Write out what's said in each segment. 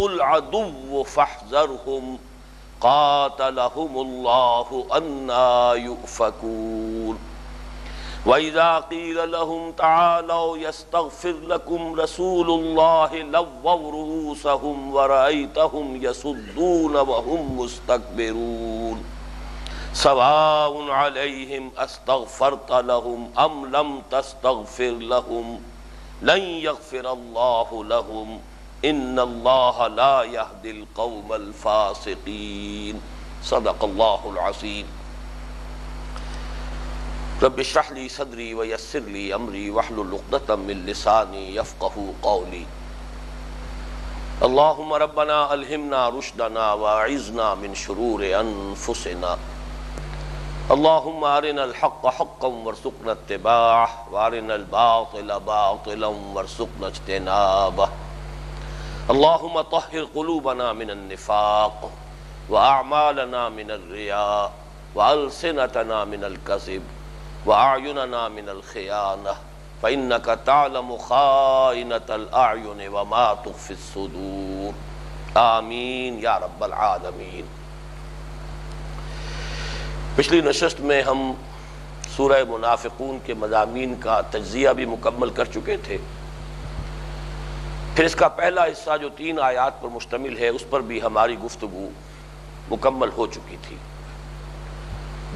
العدو فاحذرهم قاتلهم الله أنى يؤفكون وإذا قيل لهم تعالوا يستغفر لكم رسول الله لووا رؤوسهم ورأيتهم يصدون وهم مستكبرون سواء عليهم استغفرت لهم أم لم تستغفر لهم لن يغفر الله لهم ان اللہ لا يهدي القوم الفاسقین صدق اللہ العظیم رب اشرح لي صدری ويسر لي امری واحلل عقدۃ من لسانی يفقهوا قولی اللهم ربنا الہمنا رشدنا واعذنا من شرور انفسنا اللهم ارنا الحق حقا وارزقنا اتباعه وارنا الباطل باطلا وارزقنا اجتنابه اللهم طهر قلوبنا من النفاق واعمالنا من الرياء والسنتنا من الكذب واعيننا من الخيانة فانك تعلم خائنة الاعين وما تخفي الصدور آمین یا رب العالمین۔ پچھلی نشست میں ہم سورہ منافقون کے مضامین کا تجزیہ بھی مکمل کر چکے تھے، پھر اس کا پہلا حصہ جو 3 آیات پر مشتمل ہے اس پر بھی ہماری گفتگو مکمل ہو چکی تھی۔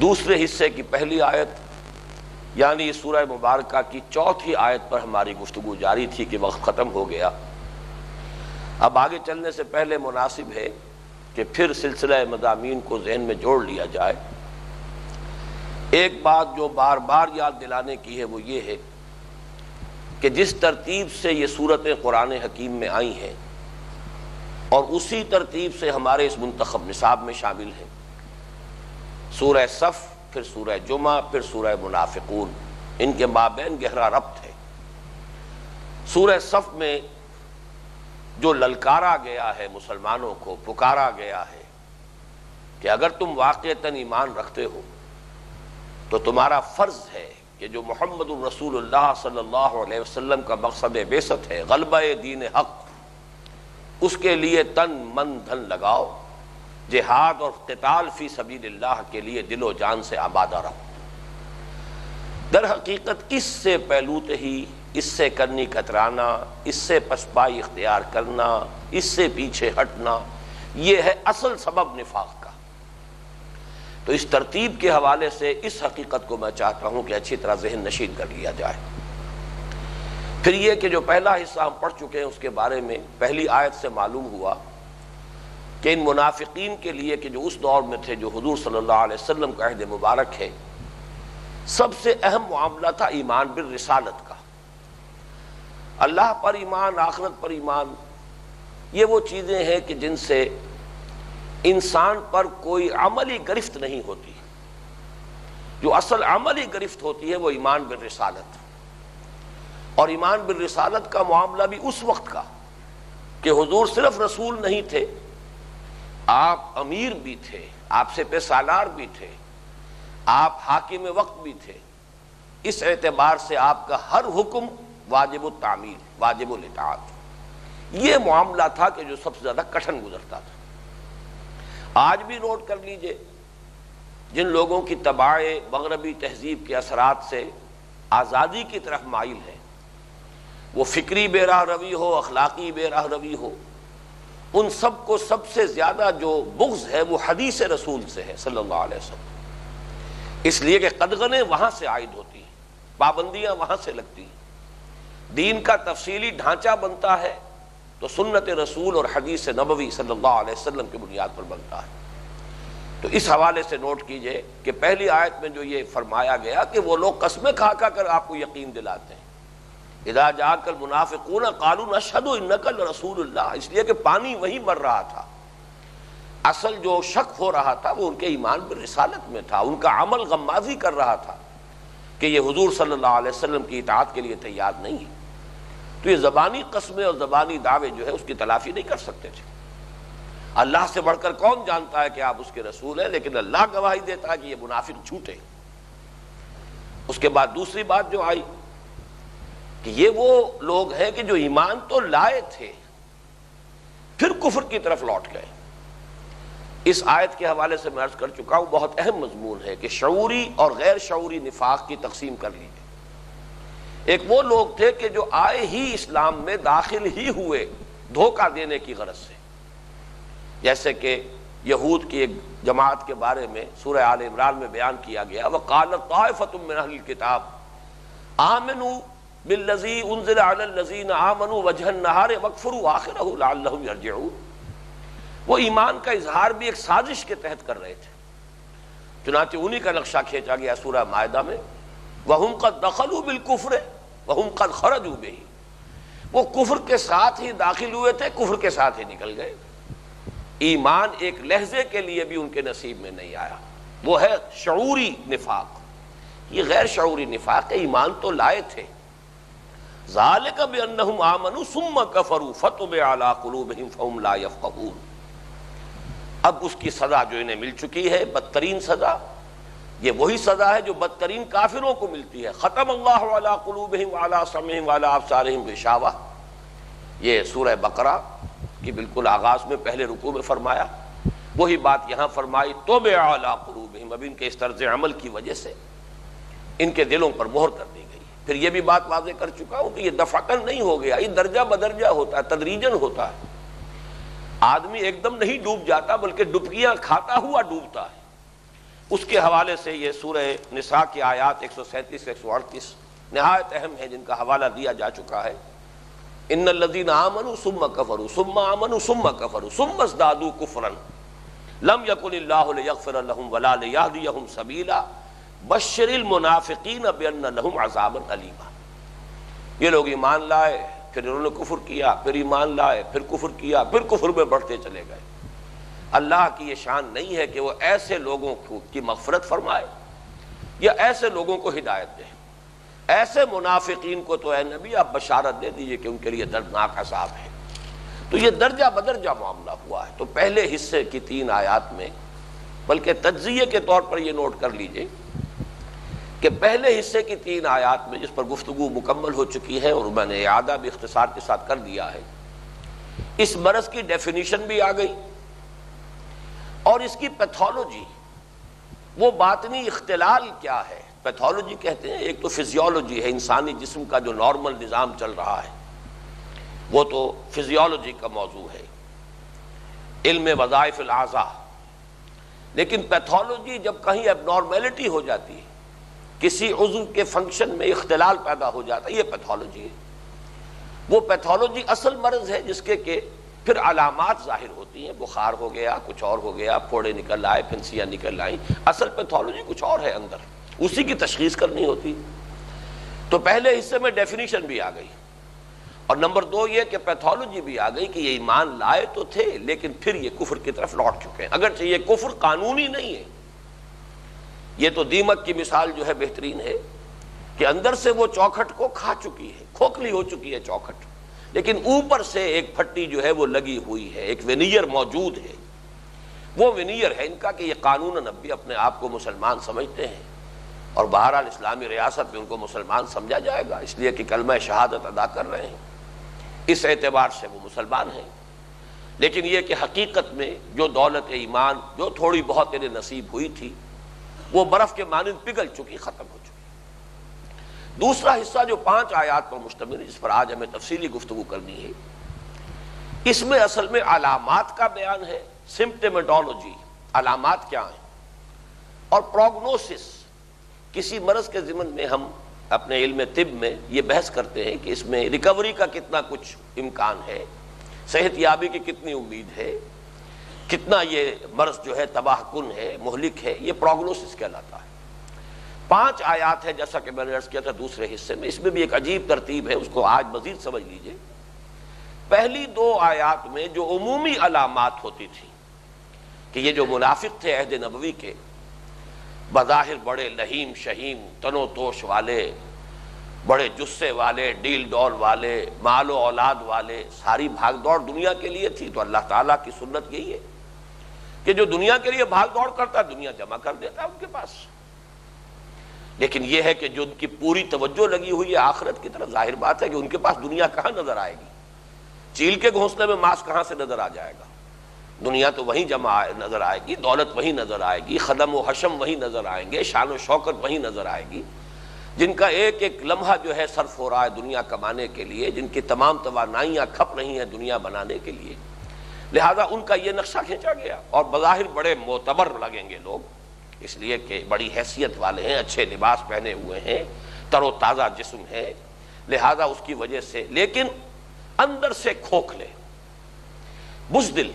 دوسرے حصے کی پہلی آیت یعنی سورہ مبارکہ کی 4تھی آیت پر ہماری گفتگو جاری تھی کہ وقت ختم ہو گیا۔ اب آگے چلنے سے پہلے مناسب ہے کہ پھر سلسلہ مضامین کو ذہن میں جوڑ لیا جائے۔ ایک بات جو بار بار یاد دلانے کی ہے وہ یہ ہے کہ جس ترتیب سے یہ صورتیں قرآن حکیم میں آئی ہیں اور اسی ترتیب سے ہمارے اس منتخب نصاب میں شامل ہیں، سورہ صف، پھر سورہ جمعہ، پھر سورہ منافقون، ان کے مابین گہرا ربط ہے۔ سورہ صف میں جو للکارا گیا ہے مسلمانوں کو، پکارا گیا ہے کہ اگر تم واقعتاً ایمان رکھتے ہو تو تمہارا فرض ہے کہ جو محمد الرسول اللہ صلی اللہ علیہ وسلم کا مقصد بعثت ہے، غلبہ دین حق، اس کے لیے تن من دھن لگاؤ، جہاد اور قتال فی سبیل اللہ کے لیے دل و جان سے آمادہ رہو۔ در حقیقت اس سے پہلوتے ہی، اس سے کرنی کترانا، اس سے پسپائی اختیار کرنا، اس سے پیچھے ہٹنا، یہ ہے اصل سبب نفاق کا۔ تو اس ترتیب کے حوالے سے اس حقیقت کو میں چاہتا ہوں کہ اچھی طرح ذہن نشین کر لیا جائے۔ پھر یہ کہ جو پہلا حصہ ہم پڑھ چکے ہیں اس کے بارے میں پہلی آیت سے معلوم ہوا کہ ان منافقین کے لیے کہ جو اس دور میں تھے، جو حضور صلی اللہ علیہ وسلم کا عہد مبارک ہے، سب سے اہم معاملہ تھا ایمان بالرسالت کا۔ اللہ پر ایمان، آخرت پر ایمان، یہ وہ چیزیں ہیں کہ جن سے انسان پر کوئی عملی گرفت نہیں ہوتی۔ جو اصل عملی گرفت ہوتی ہے وہ ایمان بالرسالت، اور ایمان بالرسالت کا معاملہ بھی اس وقت کا کہ حضور صرف رسول نہیں تھے، آپ امیر بھی تھے، آپ سپہ سالار بھی تھے، آپ حاکم وقت بھی تھے۔ اس اعتبار سے آپ کا ہر حکم واجب التعمیل، واجب الاطاعت، یہ معاملہ تھا کہ جو سب سے زیادہ کٹھن گزرتا تھا۔ آج بھی نوٹ کر لیجئے، جن لوگوں کی طباع مغربی تہذیب کے اثرات سے آزادی کی طرف مائل ہے، وہ فکری بے راہ روی ہو، اخلاقی بے راہ روی ہو، ان سب کو سب سے زیادہ جو بغض ہے وہ حدیث رسول سے ہے صلی اللہ علیہ وسلم، اس لیے کہ قدغنیں وہاں سے عائد ہوتی ہیں، پابندیاں وہاں سے لگتی ہیں، دین کا تفصیلی ڈھانچہ بنتا ہے تو سنت رسول اور حدیث نبوی صلی اللہ علیہ وسلم کی بنیاد پر بنتا ہے۔ تو اس حوالے سے نوٹ کیجئے کہ پہلی آیت میں جو یہ فرمایا گیا کہ وہ لوگ قسمیں کھا کر آپ کو یقین دلاتے ہیں، اذا جاءک المنافقون قالوا نشہد انک لرسول اللہ، اس لیے کہ پانی وہی مر رہا تھا، اصل جو شک ہو رہا تھا وہ ان کے ایمان بالرسالت میں تھا، ان کا عمل غمازی کر رہا تھا کہ یہ حضور صلی اللہ علیہ وسلم کی اطاعت کے لیے تیار نہیں ہے۔ تو یہ زبانی قسمیں اور زبانی دعوے جو ہے اس کی تلافی نہیں کر سکتے تھے۔ اللہ سے بڑھ کر کون جانتا ہے کہ آپ اس کے رسول ہیں، لیکن اللہ گواہی دیتا ہے کہ یہ منافق جھوٹے۔ اس کے بعد دوسری بات جو آئی کہ یہ وہ لوگ ہیں کہ جو ایمان تو لائے تھے پھر کفر کی طرف لوٹ گئے۔ اس آیت کے حوالے سے میں عرض کر چکا ہوں، بہت اہم مضمون ہے کہ شعوری اور غیر شعوری نفاق کی تقسیم کر لیجیے۔ ایک وہ لوگ تھے کہ جو آئے ہی اسلام میں داخل ہی ہوئے دھوکہ دینے کی غرض سے، جیسے کہ یہود کی ایک جماعت کے بارے میں سورہ آل عمران میں بیان کیا گیا، وَقَالَتْ طَائِفَةٌ مِّنْ أَهْلِ الْكِتَابِ آمِنُوا بِالَّذِي أُنزِلَ عَلَى الَّذِينَ آمَنُوا وَجْهَ النَّهَارِ وَاكْفُرُوا آخِرَهُ لَعَلَّهُمْ يَرْجِعُونَ۔ وہ ایمان کا اظہار بھی ایک سازش کے تحت کر رہے تھے، چنانچہ انہی کا نقشہ کھینچا گیا سورہ مائدہ میں، وَهُمْ قَدْ دَخَلُوا بِالْكُفْرِ وَهُمْ قَدْ خَرَجُوا بِهِ۔ وہ کفر کے ساتھ ہی داخل ہوئے تھے، کفر کے ساتھ ہی نکل گئے۔ ایمان ایک لحظے کے لیے بھی ان کے نصیب میں نہیں آیا۔ وہ ہے شعوری نفاق، یہ غیر شعوری نفاق ہے۔ ایمان تو لائے تھے، ذَلِكَ بِأَنَّهُمْ آمَنُوا ثُمَّ كَفَرُوا فَطُبِعَ عَلَىٰ قُلُوبِهِمْ فَهُمْ لَا يَفْقَهُونَ۔ اب اس کی سزا جو انہیں مل چکی ہے، بدترین سزا، یہ وہی سزا ہے جو بدترین کافروں کو ملتی ہے۔ ختم اللہ علی قلوبہم وعلی سمعہم وعلی ابصارہم غشاوہ، یہ سورہ بقرہ کی بالکل آغاز میں پہلے رکوع میں فرمایا، وہی بات یہاں فرمائی، طبع علی قلوبہم۔ اب ان کے اس طرز عمل کی وجہ سے ان کے دلوں پر مہر کر دی گئی۔ پھر یہ بھی بات واضح کر چکا ہوں کہ یہ دفعتاً نہیں ہو گیا، یہ درجہ بدرجہ ہوتا ہے، تدریجاً ہوتا ہے۔ آدمی ایک دم نہیں ڈوب جاتا بلکہ ڈبکیاں کھاتا ہوا ڈوبتا ہے۔ اس کے حوالے سے یہ سورہ نساء کی آیات 137 138 نہایت اہم ہیں، جن کا حوالہ دیا جا چکا ہے۔ ان الذین آمنوا ثم کفروا ثم آمنوا ثم کفروا ثم ازدادوا کفرا لم یکن اللہ لیغفر لهم ولا لیہدیہم سبیلا بشر المنافقین بان لهم عذابا الیما۔ یہ لوگ ایمان لائے، پھر انہوں نے کفر کیا، پھر ایمان لائے، پھر کفر کیا، پھر کفر میں بڑھتے چلے گئے۔ اللہ کی یہ شان نہیں ہے کہ وہ ایسے لوگوں کی مغفرت فرمائے یا ایسے لوگوں کو ہدایت دے۔ ایسے منافقین کو تو اے نبی آپ بشارت دے دیجئے کہ ان کے لیے دردناک عذاب ہے۔ تو یہ درجہ بدرجہ معاملہ ہوا ہے۔ تو پہلے حصے کی 3 آیات میں، بلکہ تجزیے کے طور پر یہ نوٹ کر لیجئے کہ پہلے حصے کی 3 آیات میں، جس پر گفتگو مکمل ہو چکی ہے اور میں نے اعادہ بھی اختصار کے ساتھ کر دیا ہے، اس مرض کی ڈیفینیشن بھی آ گئی اور اس کی پیتھولوجی، وہ باطنی اختلال کیا ہے۔ پیتھولوجی کہتے ہیں، ایک تو فزیولوجی ہے، انسانی جسم کا جو نارمل نظام چل رہا ہے، وہ تو فزیولوجی کا موضوع ہے، علم وظائف الاعضاء۔ لیکن پیتھولوجی جب کہیں اب نارمیلٹی ہو جاتی ہے، کسی عضو کے فنکشن میں اختلال پیدا ہو جاتا ہے، یہ پیتھولوجی ہے۔ وہ پیتھولوجی اصل مرض ہے جس کے کہ پھر علامات ظاہر ہوتی ہیں، بخار ہو گیا، کچھ اور ہو گیا، پھوڑے نکل آئے، پھنسیاں نکل آئیں، اصل پیتھولوجی کچھ اور ہے اندر، اسی کی تشخیص کرنی ہوتی۔ تو پہلے حصے میں ڈیفینیشن بھی آ گئی، اور نمبر 2 یہ کہ پیتھولوجی بھی آ گئی کہ یہ ایمان لائے تو تھے لیکن پھر یہ کفر کی طرف لوٹ چکے ہیں، اگرچہ یہ کفر قانونی نہیں ہے۔ یہ تو دیمک کی مثال جو ہے بہترین ہے کہ اندر سے وہ چوکھٹ کو کھا چکی ہے، کھوکھلی ہو چکی ہے چوکھٹ، لیکن اوپر سے ایک پھٹی جو ہے وہ لگی ہوئی ہے، ایک ونیئر موجود ہے۔ وہ ونیئر ہے ان کا کہ یہ قانون اب بھی اپنے آپ کو مسلمان سمجھتے ہیں، اور بہرحال اسلامی ریاست میں ان کو مسلمان سمجھا جائے گا، اس لیے کہ کلمہ شہادت ادا کر رہے ہیں، اس اعتبار سے وہ مسلمان ہیں۔ لیکن یہ کہ حقیقت میں جو دولت ایمان جو تھوڑی بہت انہیں نصیب ہوئی تھی، وہ برف کے مانند پگھل چکی، ختم ہو چکی۔ دوسرا حصہ جو 5 آیات پر مشتمل ہے، جس پر آج ہمیں تفصیلی گفتگو کرنی ہے، اس میں اصل میں علامات کا بیان ہے، سمپٹمیٹولوجی، علامات کیا ہیں، اور پروگنوسس۔ کسی مرض کے ضمن میں ہم اپنے علم طب میں یہ بحث کرتے ہیں کہ اس میں ریکوری کا کتنا کچھ امکان ہے، صحت یابی کی کتنی امید ہے، کتنا یہ مرض جو ہے تباہ کن ہے، مہلک ہے، یہ پروگنوسس کہلاتا ہے۔ 5 آیات ہے جیسا کہ میں نے عرض کیا تھا دوسرے حصے میں، اس میں بھی ایک عجیب ترتیب ہے، اس کو آج مزید سمجھ لیجئے۔ پہلی 2 آیات میں جو عمومی علامات ہوتی تھی کہ یہ جو منافق تھے عہد نبوی کے، بظاہر بڑے لہیم شہیم، تن و توش والے، بڑے جسے والے، ڈیل ڈول والے، مال و اولاد والے، ساری بھاگ دوڑ دنیا کے لیے تھی۔ تو اللہ تعالیٰ کی سنت یہی ہے کہ جو دنیا کے لیے بھاگ دوڑ کرتا ہے دنیا جمع کر دیتا ہے ان کے پاس۔ لیکن یہ ہے کہ جو ان کی پوری توجہ لگی ہوئی ہے آخرت کی طرف، ظاہر بات ہے کہ ان کے پاس دنیا کہاں نظر آئے گی۔ چیل کے گھونسلے میں ماس کہاں سے نظر آ جائے گا؟ دنیا تو وہیں جمع نظر آئے گی، دولت وہیں نظر آئے گی، خدم و حشم وہیں نظر آئیں گے، شان و شوکت وہیں نظر آئے گی، جن کا ایک ایک لمحہ جو ہے صرف ہو رہا ہے دنیا کمانے کے لیے، جن کی تمام توانائیاں کھپ رہی ہیں دنیا بنانے کے لیے، لہذا ان کا یہ نقشہ کھینچا گیا، اور بظاہر بڑے معتبر لگیں گے لوگ، اس لیے کہ بڑی حیثیت والے ہیں، اچھے لباس پہنے ہوئے ہیں، تر و تازہ جسم ہے، لہذا اس کی وجہ سے، لیکن اندر سے کھوکھلے، بزدل،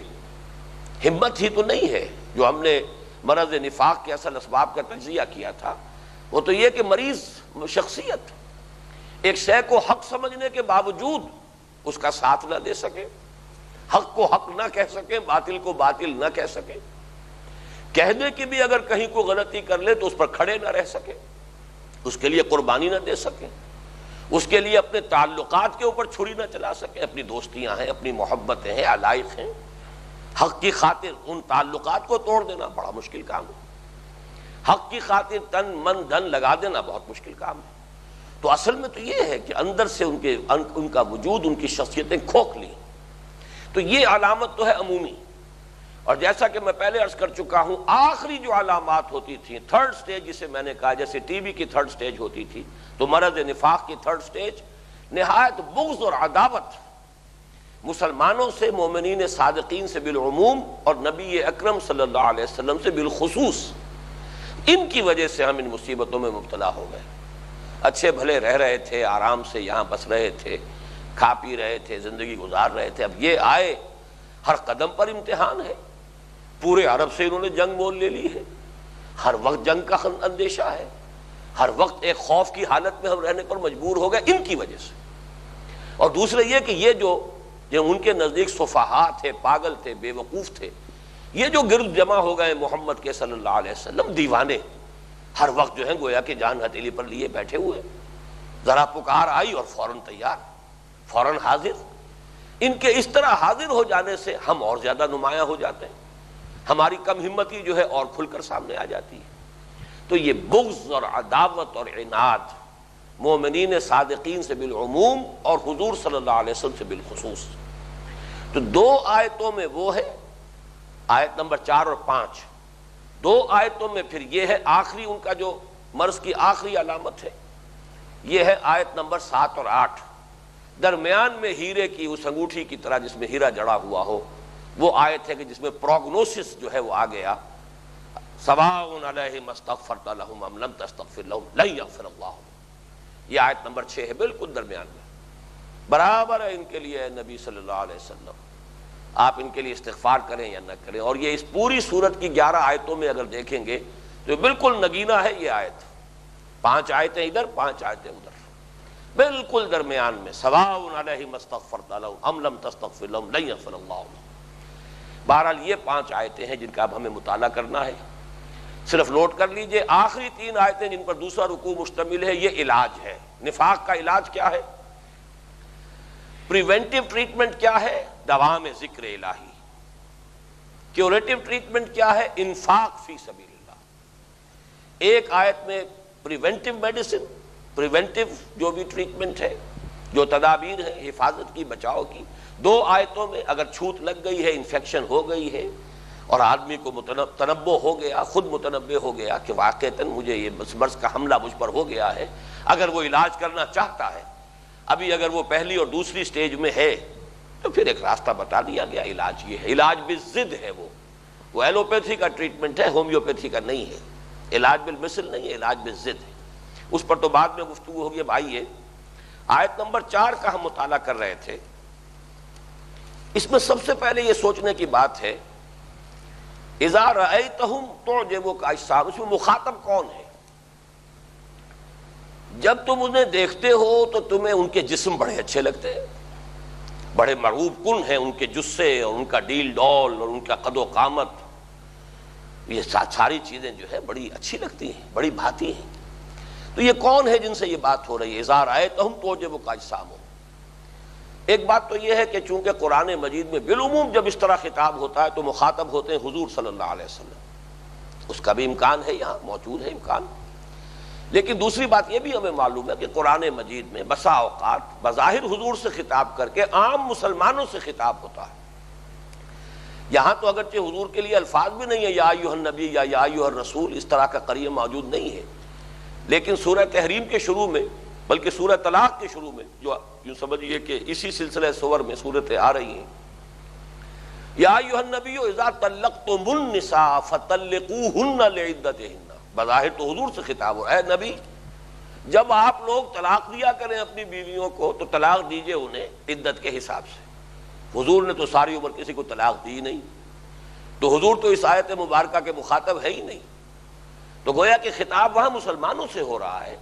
ہمت ہی تو نہیں ہے۔ جو ہم نے مرض نفاق کے اصل اسباب کا تجزیہ کیا تھا وہ تو یہ کہ مریض شخصیت، ایک شے کو حق سمجھنے کے باوجود اس کا ساتھ نہ دے سکے، حق کو حق نہ کہہ سکے، باطل کو باطل نہ کہہ سکے، کہنے کی بھی اگر کہیں کوئی غلطی کر لے تو اس پر کھڑے نہ رہ سکے، اس کے لیے قربانی نہ دے سکے، اس کے لیے اپنے تعلقات کے اوپر چھری نہ چلا سکے، اپنی دوستیاں ہیں، اپنی محبتیں ہیں، علائق ہیں، حق کی خاطر ان تعلقات کو توڑ دینا بڑا مشکل کام ہے، حق کی خاطر تن من دھن لگا دینا بہت مشکل کام ہے۔ تو اصل میں تو یہ ہے کہ اندر سے ان کا وجود، ان کی شخصیتیں کھوکھلی، تو یہ علامت تو ہے عمومی، اور جیسا کہ میں پہلے عرض کر چکا ہوں، آخری جو علامات ہوتی تھیں، تھرڈ سٹیج جسے میں نے کہا، جیسے ٹی بی کی تھرڈ سٹیج ہوتی تھی، تو مرض نفاق کی تھرڈ سٹیج نہایت بغض اور عداوت مسلمانوں سے، مومنین صادقین سے بالعموم، اور نبی اکرم صلی اللہ علیہ وسلم سے بالخصوص، ان کی وجہ سے ہم ان مصیبتوں میں مبتلا ہو گئے۔ اچھے بھلے رہ رہے تھے، آرام سے یہاں بس رہے تھے، کھا پی رہے تھے، زندگی گزار رہے تھے، اب یہ آئے، ہر قدم پر امتحان ہے، پورے عرب سے انہوں نے جنگ مول لے لی ہے، ہر وقت جنگ کا اندیشہ ہے، ہر وقت ایک خوف کی حالت میں ہم رہنے پر مجبور ہو گئے ان کی وجہ سے۔ اور دوسرے یہ کہ یہ جو ان کے نزدیک سفہاء تھے، پاگل تھے، بے وقوف تھے، یہ جو گرد جمع ہو گئے محمد کے صلی اللہ علیہ وسلم، دیوانے، ہر وقت جو ہیں گویا کہ جان ہتھیلی پر لیے بیٹھے ہوئے، ذرا پکار آئی اور فوراً تیار، فوراً حاضر۔ ان کے اس طرح حاضر ہو جانے سے ہم اور زیادہ نمایاں ہو جاتے ہیں، ہماری کم ہمتی جو ہے اور کھل کر سامنے آ جاتی ہے۔ تو یہ بغض اور عداوت اور عناد مومنین صادقین سے بالعموم اور حضور صلی اللہ علیہ وسلم سے بالخصوص، تو دو آیتوں میں وہ ہے، آیت نمبر 4 اور 5، دو آیتوں میں پھر یہ ہے آخری ان کا جو مرض کی آخری علامت ہے، یہ ہے آیت نمبر 7 اور 8، درمیان میں ہیرے کی اس انگوٹھی کی طرح جس میں ہیرا جڑا ہوا ہو، وہ آیت ہے کہ جس میں پروگنوسس جو ہے وہ آ گیا، سواء علیہم استغفرت لہم ام لم تستغفر لہم لن یغفر اللہ، یہ آیت نمبر 6 ہے، بالکل درمیان میں، برابر ہے ان کے لیے اے نبی صلی اللہ علیہ وسلم، آپ ان کے لیے استغفار کریں یا نہ کریں۔ اور یہ اس پوری سورت کی 11 آیتوں میں اگر دیکھیں گے تو بالکل نگینہ ہے یہ آیت، 5 آیتیں ادھر، 5 آیتیں ادھر، بالکل درمیان میں، سواء علیہم استغفرت لہم ام لم تستغفر لہم لن یغفر اللہ لہم۔ بہرحال یہ 5 آیتیں ہیں جن کا اب ہمیں مطالعہ کرنا ہے، صرف نوٹ کر لیجئے آخری 3 آیتیں جن پر دوسرا رکوع مشتمل ہے، یہ علاج ہے۔ نفاق کا علاج کیا ہے؟ پریونٹیو ٹریٹمنٹ کیا ہے؟ دوام ذکر الہی۔ کیوریٹیو ٹریٹمنٹ کیا ہے؟ انفاق فی سبیل اللہ۔ ایک آیت میں پریونٹیو میڈیسن، پریونٹیو جو بھی ٹریٹمنٹ ہے، جو تدابیر ہے حفاظت کی، بچاؤ کی، 2 آیتوں میں اگر چھوت لگ گئی ہے، انفیکشن ہو گئی ہے، اور آدمی کو تنبہ ہو گیا، خود متنبہ ہو گیا کہ واقعتاً مجھے یہ مرض کا حملہ مجھ پر ہو گیا ہے، اگر وہ علاج کرنا چاہتا ہے، ابھی اگر وہ پہلی اور دوسری سٹیج میں ہے تو پھر ایک راستہ بتا دیا گیا، علاج یہ ہے، علاج بالضد ہے، وہ ایلوپیتھی کا ٹریٹمنٹ ہے، ہومیوپیتھی کا نہیں ہے، علاج بالمثل نہیں ہے، علاج بالضد ہے، اس پر تو بعد میں گفتگو ہوگی۔ اب آئیے آیت نمبر 4 کا ہم مطالعہ کر رہے تھے، اس میں سب سے پہلے یہ سوچنے کی بات ہے، اذا رأیتہم تعجبک اجسامہم، اس میں مخاطب کون ہے؟ جب تم انہیں دیکھتے ہو تو تمہیں ان کے جسم بڑے اچھے لگتے ہیں، بڑے مرغوب کن ہیں ان کے جسے اور ان کا ڈیل ڈول اور ان کا قد و قامت، یہ ساری چیزیں جو ہے بڑی اچھی لگتی ہیں، بڑی بھاتی ہیں۔ تو یہ کون ہے جن سے یہ بات ہو رہی ہے؟ اذا رأیتہم تعجبک اجسامہم۔ ایک بات تو یہ ہے کہ چونکہ قرآن مجید میں بالعموم جب اس طرح خطاب ہوتا ہے تو مخاطب ہوتے ہیں حضور صلی اللہ علیہ وسلم، اس کا بھی امکان ہے، یہاں موجود ہے امکان۔ لیکن دوسری بات یہ بھی ہمیں معلوم ہے کہ قرآن مجید میں بسا اوقات بظاہر حضور سے خطاب کر کے عام مسلمانوں سے خطاب ہوتا ہے. یہاں تو اگرچہ حضور کے لیے الفاظ بھی نہیں ہے یا ایھا النبی یا ایھا الرسول، اس طرح کا قریہ موجود نہیں ہے، لیکن سورہ تحریم کے شروع میں، بلکہ سورہ طلاق کے شروع میں، جو یوں سمجھیے کہ اسی سلسلہ سور میں صورتیں آ رہی ہیں، یا ایھا النبی اذا طلقتم النساء فطلقوہن لعدتہن، بظاہر تو حضور سے خطاب ہو، اے نبی جب آپ لوگ طلاق دیا کریں اپنی بیویوں کو تو طلاق دیجئے انہیں عدت کے حساب سے. حضور نے تو ساری عمر کسی کو طلاق دی نہیں، تو حضور تو اس آیت مبارکہ کے مخاطب ہے ہی نہیں، تو گویا کہ خطاب وہاں مسلمانوں سے ہو رہا ہے.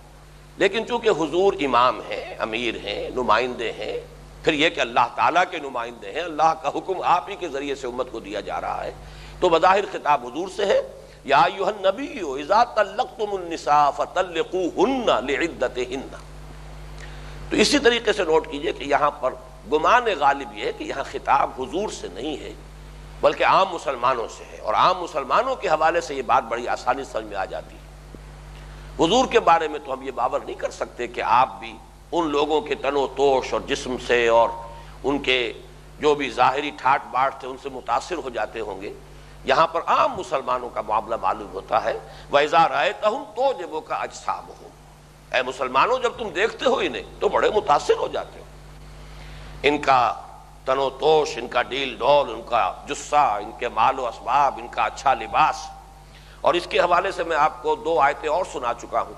لیکن چونکہ حضور امام ہیں، امیر ہیں، نمائندے ہیں، پھر یہ کہ اللہ تعالیٰ کے نمائندے ہیں، اللہ کا حکم آپ ہی کے ذریعے سے امت کو دیا جا رہا ہے، تو بظاہر خطاب حضور سے ہے. یا ایھا النبی اذا طلقتم النساء فطلقوہن لعدتہن. تو اسی طریقے سے نوٹ کیجئے کہ یہاں پر گمان غالب یہ ہے کہ یہاں خطاب حضور سے نہیں ہے بلکہ عام مسلمانوں سے ہے، اور عام مسلمانوں کے حوالے سے یہ بات بڑی آسانی سمجھ میں آ جاتی ہے. حضور کے بارے میں تو ہم یہ باور نہیں کر سکتے کہ آپ بھی ان لوگوں کے تن و توش اور جسم سے اور ان کے جو بھی ظاہری ٹھاٹ باٹ تھے ان سے متاثر ہو جاتے ہوں گے. یہاں پر عام مسلمانوں کا معاملہ معلوم ہوتا ہے. وَإِذَا رَأَيْتَهُمْ تُعْجِبُكَ أَجْسَامُهُمْ، اے مسلمانوں جب تم دیکھتے ہو انہیں تو بڑے متاثر ہو جاتے ہو. ان کا تن و توش، ان کا ڈیل ڈول، ان کا جسہ، ان کے مال و اسباب، ان کا اچھا لباس. اور اس کے حوالے سے میں آپ کو 2 آیتیں اور سنا چکا ہوں.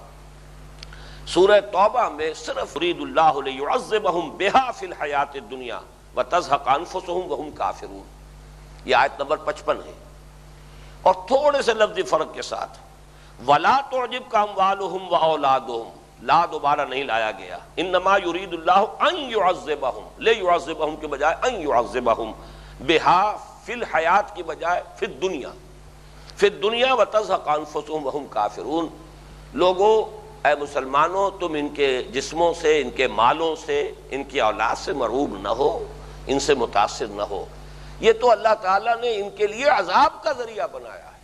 سورہ توبہ میں صرف یرید اللہ لیعذبہم بہا فی الحیات الدنیا وتزہق انفسہم وہم کافرون، یہ آیت نمبر 55 ہے. اور تھوڑے سے لفظی فرق کے ساتھ وَلَا تُعْجِبْكَ أَمْوَالُهُمْ وَأَوْلَادُهُم، لا دوبارہ نہیں لایا گیا. انما یرید اللہ ان یعذبہم، لے یعذبہم کے بجائے ان یعذبہم، بہا فی الحیات کی بجائے فی الدنیا، فی الدنیا وتزہق انفسہم وہم کافرون. لوگوں، اے مسلمانوں، تم ان کے جسموں سے، ان کے مالوں سے، ان کی اولاد سے مرعوب نہ ہو، ان سے متاثر نہ ہو. یہ تو اللہ تعالیٰ نے ان کے لیے عذاب کا ذریعہ بنایا ہے.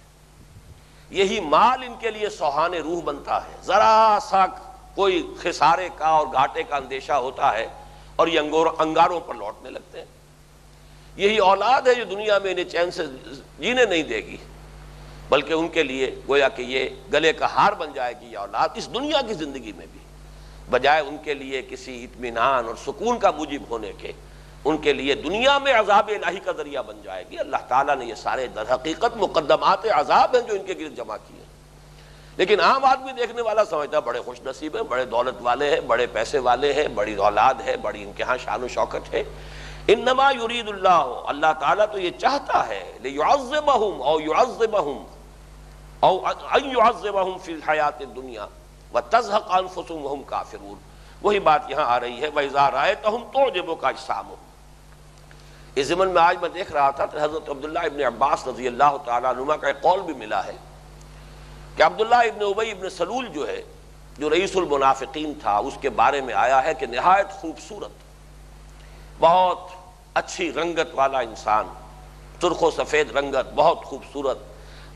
یہی مال ان کے لیے سوہان روح بنتا ہے. ذرا سا کوئی خسارے کا اور گھاٹے کا اندیشہ ہوتا ہے اور یہ انگاروں پر لوٹنے لگتے ہیں. یہی اولاد ہے جو دنیا میں انہیں چین سے جینے نہیں دے گی، بلکہ ان کے لیے گویا کہ یہ گلے کا ہار بن جائے گی یہ اولاد اس دنیا کی زندگی میں بھی، بجائے ان کے لیے کسی اطمینان اور سکون کا موجب ہونے کے، ان کے لیے دنیا میں عذاب الہی کا ذریعہ بن جائے گی. اللہ تعالیٰ نے یہ سارے در حقیقت مقدمات عذاب ہیں جو ان کے گرد جمع کیے. لیکن عام آدمی دیکھنے والا سمجھتا ہے بڑے خوش نصیب ہیں، بڑے دولت والے ہیں، بڑے پیسے والے ہیں، بڑی اولاد ہے، بڑی ان کے ہاں شان و شوکت ہے. انما یرید اللہ، اللہ تعالیٰ تو یہ چاہتا ہے لیعذبہم او یعذبہم او ان یعذبہم فی الحیات الدنیا وتزہق انفسہم وہم کافرون. وہی بات یہاں آ رہی ہے وَإِذَا رَأَيْتَهُمْ تُعْجِبُكَ أَجْسَامُهُمْ. اس ضمن میں آج میں دیکھ رہا تھا کہ حضرت عبداللہ ابن عباس رضی اللہ تعالیٰ عنہما کا ایک قول بھی ملا ہے کہ عبداللہ ابن ابی ابن سلول جو ہے، جو رئیس المنافقین تھا، اس کے بارے میں آیا ہے کہ نہایت خوبصورت، بہت اچھی رنگت والا انسان، سرخ و سفید رنگت، بہت خوبصورت،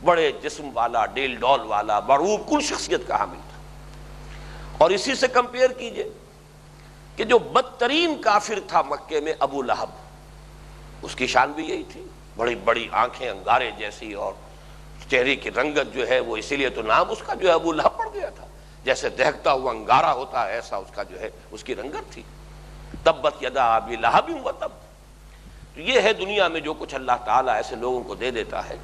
بڑے جسم والا، ڈیل ڈول والا، معروف کن شخصیت کا حامل تھا. اور اسی سے کمپیئر کیجئے کہ جو بدترین کافر تھا مکے میں، ابو لہب، اس کی شان بھی یہی تھی، بڑی بڑی آنکھیں انگارے جیسی، اور چہرے کی رنگت جو ہے وہ اسی لیے تو نام اس کا جو ہے ابو لہب پڑ گیا تھا. جیسے دہکتا ہوا انگارہ ہوتا ہے ایسا اس کا جو ہے اس کی رنگت تھی. تبت یدا ابی لہب وتب. تو یہ ہے دنیا میں جو کچھ اللہ تعالیٰ ایسے لوگوں کو دے دیتا ہے.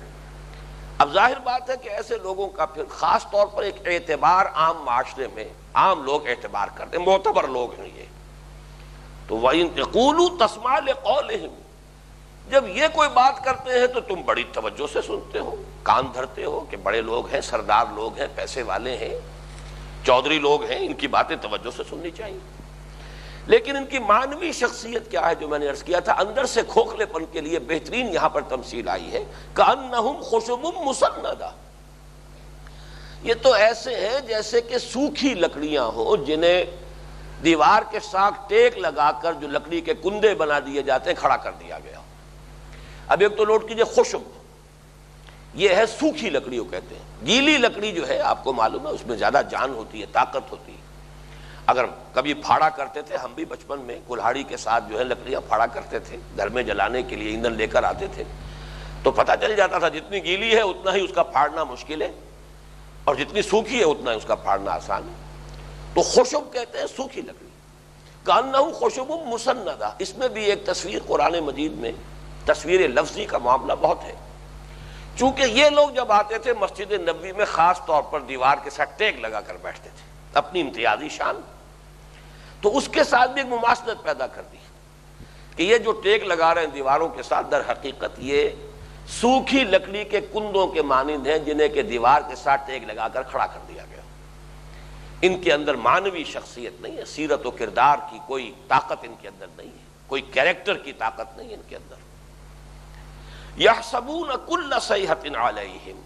اب ظاہر بات ہے کہ ایسے لوگوں کا پھر خاص طور پر ایک اعتبار عام معاشرے میں عام لوگ اعتبار کرتے ہیں، معتبر لوگ ہیں یہ. تو وَإِن يَقُولُوا تَسْمَعْ لِقَوْلِهِمْ، جب یہ کوئی بات کرتے ہیں تو تم بڑی توجہ سے سنتے ہو، کان دھرتے ہو کہ بڑے لوگ ہیں، سردار لوگ ہیں، پیسے والے ہیں، چودھری لوگ ہیں، ان کی باتیں توجہ سے سننی چاہیے. لیکن ان کی معنوی شخصیت کیا ہے جو میں نے عرض کیا تھا، اندر سے کھوکھلے پن کے لیے بہترین یہاں پر تمثیل آئی ہے کأنہم خشب مسندہ. یہ تو ایسے ہیں جیسے کہ سوکھی لکڑیاں ہوں جنہیں دیوار کے ساتھ ٹیک لگا کر جو لکڑی کے کندے بنا دیے جاتے ہیں کھڑا کر دیا گیا. اب ایک تو نوٹ کیجئے خشب، یہ ہے سوکھی لکڑی کو کہتے ہیں۔ گیلی لکڑی جو ہے آپ کو معلوم ہے اس میں زیادہ جان ہوتی ہے، طاقت ہوتی ہے۔ اگر کبھی پھاڑا کرتے تھے ہم بھی بچپن میں، کلہاڑی کے ساتھ جو ہے لکڑیاں پھاڑا کرتے تھے، گھر میں جلانے کے لیے ایندھن لے کر آتے تھے، تو پتہ چل جاتا تھا جتنی گیلی ہے اتنا ہی اس کا پھاڑنا مشکل ہے، اور جتنی سوکھی ہے اتنا ہی اس کا پھاڑنا آسان ہے۔ تو خشب کہتے ہیں سوکھی لکڑی، کأنہ خشب مسندہ، اس میں بھی ایک تصویر قرآن مجید میں تصویر لفظی کا معاملہ بہت ہے۔ چونکہ یہ لوگ جب آتے تھے مسجد نبوی میں خاص طور پر دیوار کے ساتھ ٹیک لگا کر بیٹھتے تھے، اپنی امتیازی شان، تو اس کے ساتھ بھی ایک مماثلت پیدا کر دی کہ یہ جو ٹیک لگا رہے ہیں دیواروں کے ساتھ، در حقیقت یہ سوکھی لکڑی کے کندوں کے مانند ہیں جنہیں کہ دیوار کے ساتھ ٹیک لگا کر کھڑا کر دیا گیا۔ ان کے اندر معنوی شخصیت نہیں ہے، سیرت و کردار کی کوئی طاقت ان کے اندر نہیں ہے، کوئی کیریکٹر کی طاقت نہیں ہے ان کے اندر۔ یحسبون کل صیحۃ علیہم،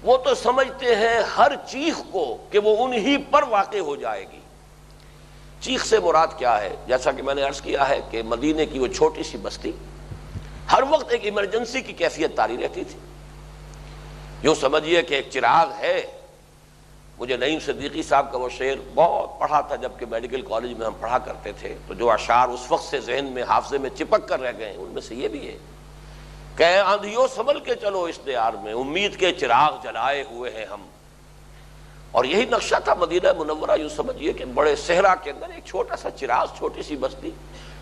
وہ تو سمجھتے ہیں ہر چیخ کو کہ وہ انہی پر واقع ہو جائے گی۔ چیخ سے مراد کیا ہے؟ جیسا کہ میں نے عرض کیا ہے کہ مدینے کی وہ چھوٹی سی بستی ہر وقت ایک ایمرجنسی کی کیفیت طاری رہتی تھی۔ یوں سمجھیے کہ ایک چراغ ہے۔ مجھے نعیم صدیقی صاحب کا وہ شعر بہت پڑھا تھا جب کہ میڈیکل کالج میں ہم پڑھا کرتے تھے، تو جو اشعار اس وقت سے ذہن میں حافظے میں چپک کر رہ گئے ہیں ان میں سے یہ بھی ہے کہ اے آندھیوں سنبھل کے چلو اس دیار میں، امید کے چراغ جلائے ہوئے ہیں ہم۔ اور یہی نقشہ تھا مدینہ منورہ، یوں سمجھیے کہ بڑے صحرا کے اندر ایک چھوٹا سا چراغ، چھوٹی سی بستی،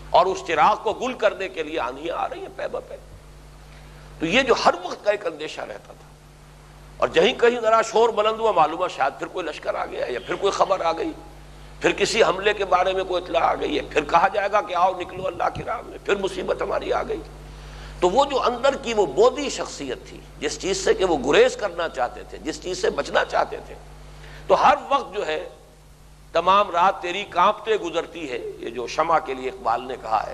اور اس چراغ کو گل کرنے کے لیے آندھیاں آ رہی ہیں پے بپے۔ تو یہ جو ہر وقت کا ایک اندیشہ رہتا تھا، اور جہیں کہیں ذرا شور بلند ہوا معلوم ہے شاید پھر کوئی لشکر آ گیا، یا پھر کوئی خبر آ گئی، پھر کسی حملے کے بارے میں کوئی اطلاع آ گئی ہے، پھر کہا جائے گا کہ آؤ نکلو اللہ کی راہ میں، پھر مصیبت ہماری آ گئی۔ تو وہ جو اندر کی وہ بودی شخصیت تھی جس چیز سے کہ وہ گریز کرنا چاہتے تھے، جس چیز سے بچنا چاہتے تھے، تو ہر وقت جو ہے تمام رات تیری کانپتے گزرتی ہے، یہ جو شمع کے لیے اقبال نے کہا ہے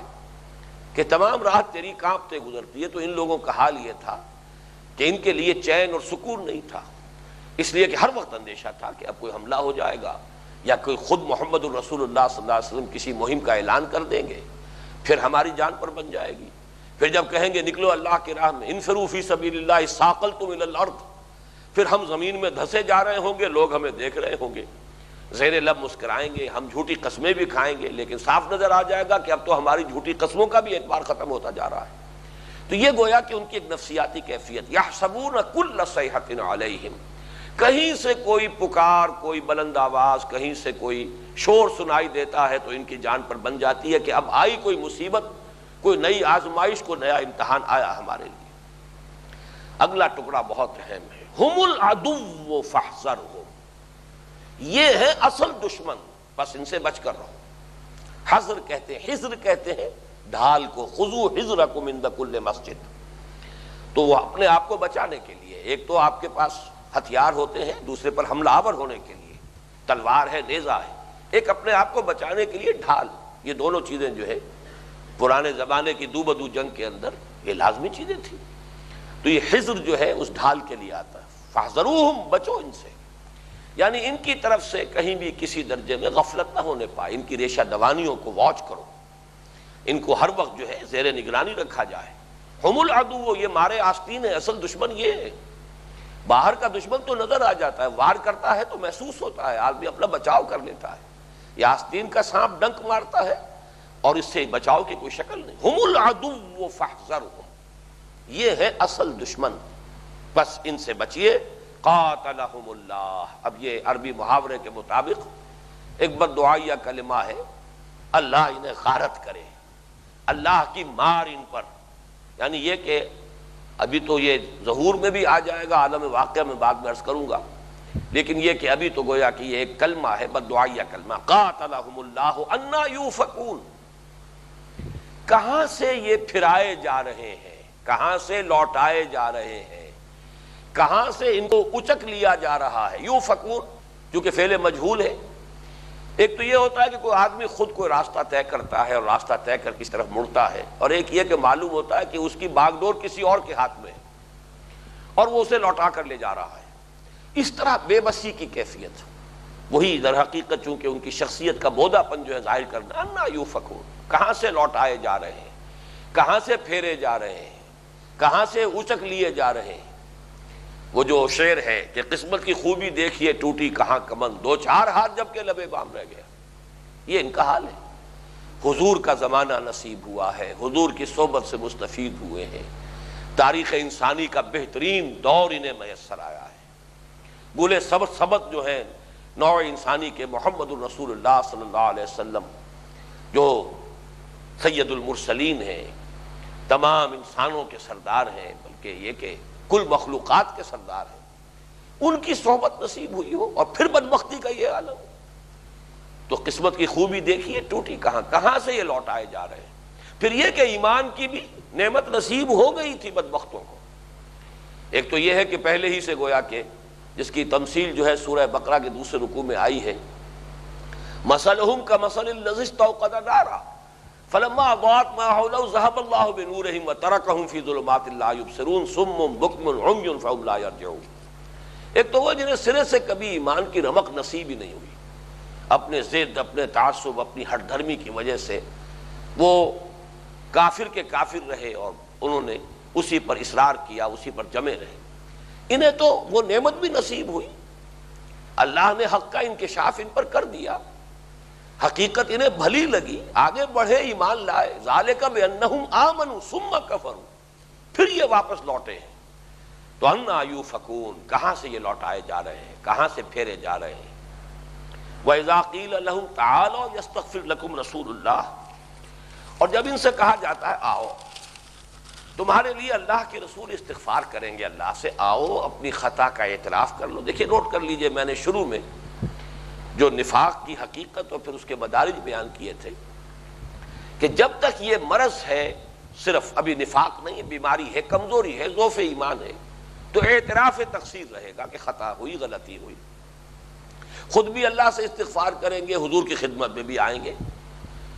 کہ تمام رات تیری کانپتے گزرتی ہے، تو ان لوگوں کا حال یہ تھا کہ ان کے لیے چین اور سکون نہیں تھا، اس لیے کہ ہر وقت اندیشہ تھا کہ اب کوئی حملہ ہو جائے گا، یا کوئی خود محمد الرسول اللہ صلی اللہ علیہ وسلم کسی مہم کا اعلان کر دیں گے، پھر ہماری جان پر بن جائے گی۔ پھر جب کہیں گے نکلو اللہ کی راہ میں، انفروا فی سبیل اللہ ثاقلتم الی الارض، پھر ہم زمین میں دھسے جا رہے ہوں گے، لوگ ہمیں دیکھ رہے ہوں گے، زیر لب مسکرائیں گے، ہم جھوٹی قسمیں بھی کھائیں گے، لیکن صاف نظر آ جائے گا کہ اب تو ہماری جھوٹی قسموں کا بھی اعتبار ختم ہوتا جا رہا ہے۔ تو یہ گویا کہ ان کی ایک نفسیاتی کیفیت، یحسبون کل صیحۃ علیہم، کہیں سے کوئی پکار، کوئی بلند آواز، کہیں سے کوئی شور سنائی دیتا ہے تو ان کی جان پر بن جاتی ہے کہ اب آئی کوئی مصیبت، کوئی نئی آزمائش، کوئی نیا امتحان آیا ہمارے لیے۔ اگلا ٹکڑا بہت اہم ہے، ہم العدو فاحذرہم، یہ ہے اصل دشمن، بس ان سے بچ کر رہو۔ حذر کہتے ہیں، حذر کہتے ہیں ڈھال کو، خذوا حذرکم عند کل مسجد، تو وہ اپنے آپ کو بچانے کے لیے، ایک تو آپ کے پاس ہتھیار ہوتے ہیں، دوسرے پر حملہ آور ہونے کے لیے تلوار ہے، نیزہ ہے، ایک اپنے آپ کو بچانے کے لیے ڈھال۔ یہ دونوں چیزیں جو ہے پرانے زمانے کی دو بدو جنگ کے اندر یہ لازمی چیزیں تھیں، تو یہ حذر جو ہے اس ڈھال کے لیے آتا ہے، فاحذروہم، بچو ان سے، یعنی ان کی طرف سے کہیں بھی کسی درجے میں غفلت نہ ہونے پائے، ان کی ریشہ دوانیوں کو واچ کرو، ان کو ہر وقت جو ہے زیر نگرانی رکھا جائے۔ ہم العدو، یہ مارے آستین ہے، اصل دشمن یہ ہے۔ باہر کا دشمن تو نظر آ جاتا ہے، وار کرتا ہے تو محسوس ہوتا ہے، آدمی اپنا بچاؤ کر لیتا ہے، یہ آستین کا سانپ ڈنک مارتا ہے اور اس سے بچاؤ کی کوئی شکل نہیں۔ ہم العدو فاحذرہم، یہ ہے اصل دشمن، بس ان سے بچیے۔ قاتلہم اللہ، اب یہ عربی محاورے کے مطابق ایک بددعائیہ کلمہ ہے، اللہ انہیں غارت کرے، اللہ کی مار ان پر، یعنی یہ کہ ابھی تو یہ ظہور میں بھی آ جائے گا، عالم واقعہ میں بعد میں عرض کروں گا، لیکن یہ کہ ابھی تو گویا کہ یہ ایک کلمہ ہے، بددعائیہ کلمہ، قاتلہم اللہ انا یوفکون، کہاں سے یہ پھرائے جا رہے ہیں، کہاں سے لوٹائے جا رہے ہیں، کہاں سے ان کو اچک لیا جا رہا ہے۔ یوفکون چونکہ فعل مجہول ہے، ایک تو یہ ہوتا ہے کہ کوئی آدمی خود کوئی راستہ طے کرتا ہے اور راستہ طے کر کس طرف مڑتا ہے، اور ایک یہ کہ معلوم ہوتا ہے کہ اس کی باغ ڈور کسی اور کے ہاتھ میں ہے اور وہ اسے لوٹا کر لے جا رہا ہے۔ اس طرح بے بسی کی کیفیت، وہی در حقیقت چونکہ ان کی شخصیت کا بودا پن جو ہے ظاہر کرنا، انا یوفکون، کہاں سے لوٹائے جا رہے ہیں، کہاں سے پھیرے جا رہے ہیں، کہاں سے اچک لیے جا رہے ہیں۔ وہ جو شعر ہے کہ قسمت کی خوبی دیکھیے ٹوٹی کہاں کمن، دو چار ہاتھ جب کے لبے بام رہ گیا، یہ ان کا حال ہے۔ حضور کا زمانہ نصیب ہوا ہے، حضور کی صحبت سے مستفید ہوئے ہیں، تاریخ انسانی کا بہترین دور انہیں میسر آیا ہے۔ گلے سبق جو ہیں نوع انسانی کے محمد الرسول اللہ صلی اللہ علیہ وسلم جو سید المرسلین ہیں، تمام انسانوں کے سردار ہیں، بلکہ یہ کہ کل مخلوقات کے سردار ہیں، ان کی صحبت نصیب ہوئی ہو اور پھر بدبختی کا یہ عالم، تو قسمت کی خوبی دیکھیے ٹوٹی کہاں سے یہ لوٹائے جا رہے ہیں۔ پھر یہ کہ ایمان کی بھی نعمت نصیب ہو گئی تھی بدبختوں کو۔ ایک تو یہ ہے کہ پہلے ہی سے گویا کہ جس کی تمثیل جو ہے سورہ بقرہ کے دوسرے رکوع میں آئی ہے، مثلہم کمثل الذی استوقد نارا فلما اضاءت ما حولہ ذہب اللہ بنورہم وترکہم فی ظلمات لا یبصرون صم بکم عمی فہم لا یرجعون۔ ایک تو وہ جنہیں سرے سے کبھی ایمان کی رمق نصیب ہی نہیں ہوئی، اپنے ضد، اپنے تعصب، اپنی ہٹ دھرمی کی وجہ سے وہ کافر کے کافر رہے اور انہوں نے اسی پر اصرار کیا، اسی پر جمے رہے۔ انہیں تو وہ نعمت بھی نصیب ہوئی، اللہ نے حق کا انکشاف ان پر کر دیا، حقیقت انہیں بھلی لگی، آگے بڑھے، ایمان لائے۔ ذالک بانہم آمنوا ثم کفروا، پھر یہ واپس لوٹے ہیں۔ تو انا یؤفکون، کہاں سے یہ لوٹائے جا رہے ہیں، کہاں سے پھیرے جا رہے ہیں۔ وَإِذَا قِيلَ لَهُمْ تَعَالَوْا يَسْتَغْفِرْ لَكُمْ رَسُولُ اللَّهِ، اور جب ان سے کہا جاتا ہے آؤ تمہارے لیے اللہ کے رسول استغفار کریں گے اللہ سے، آؤ اپنی خطا کا اعتراف کر لو۔ دیکھیں نوٹ کر لیجئے، میں نے شروع میں جو نفاق کی حقیقت اور پھر اس کے مدارج بیان کیے تھے کہ جب تک یہ مرض ہے، صرف ابھی نفاق نہیں، بیماری ہے، کمزوری ہے، ضعف ایمان ہے، تو اعتراف تقصیر رہے گا کہ خطا ہوئی، غلطی ہوئی، خود بھی اللہ سے استغفار کریں گے، حضور کی خدمت میں بھی آئیں گے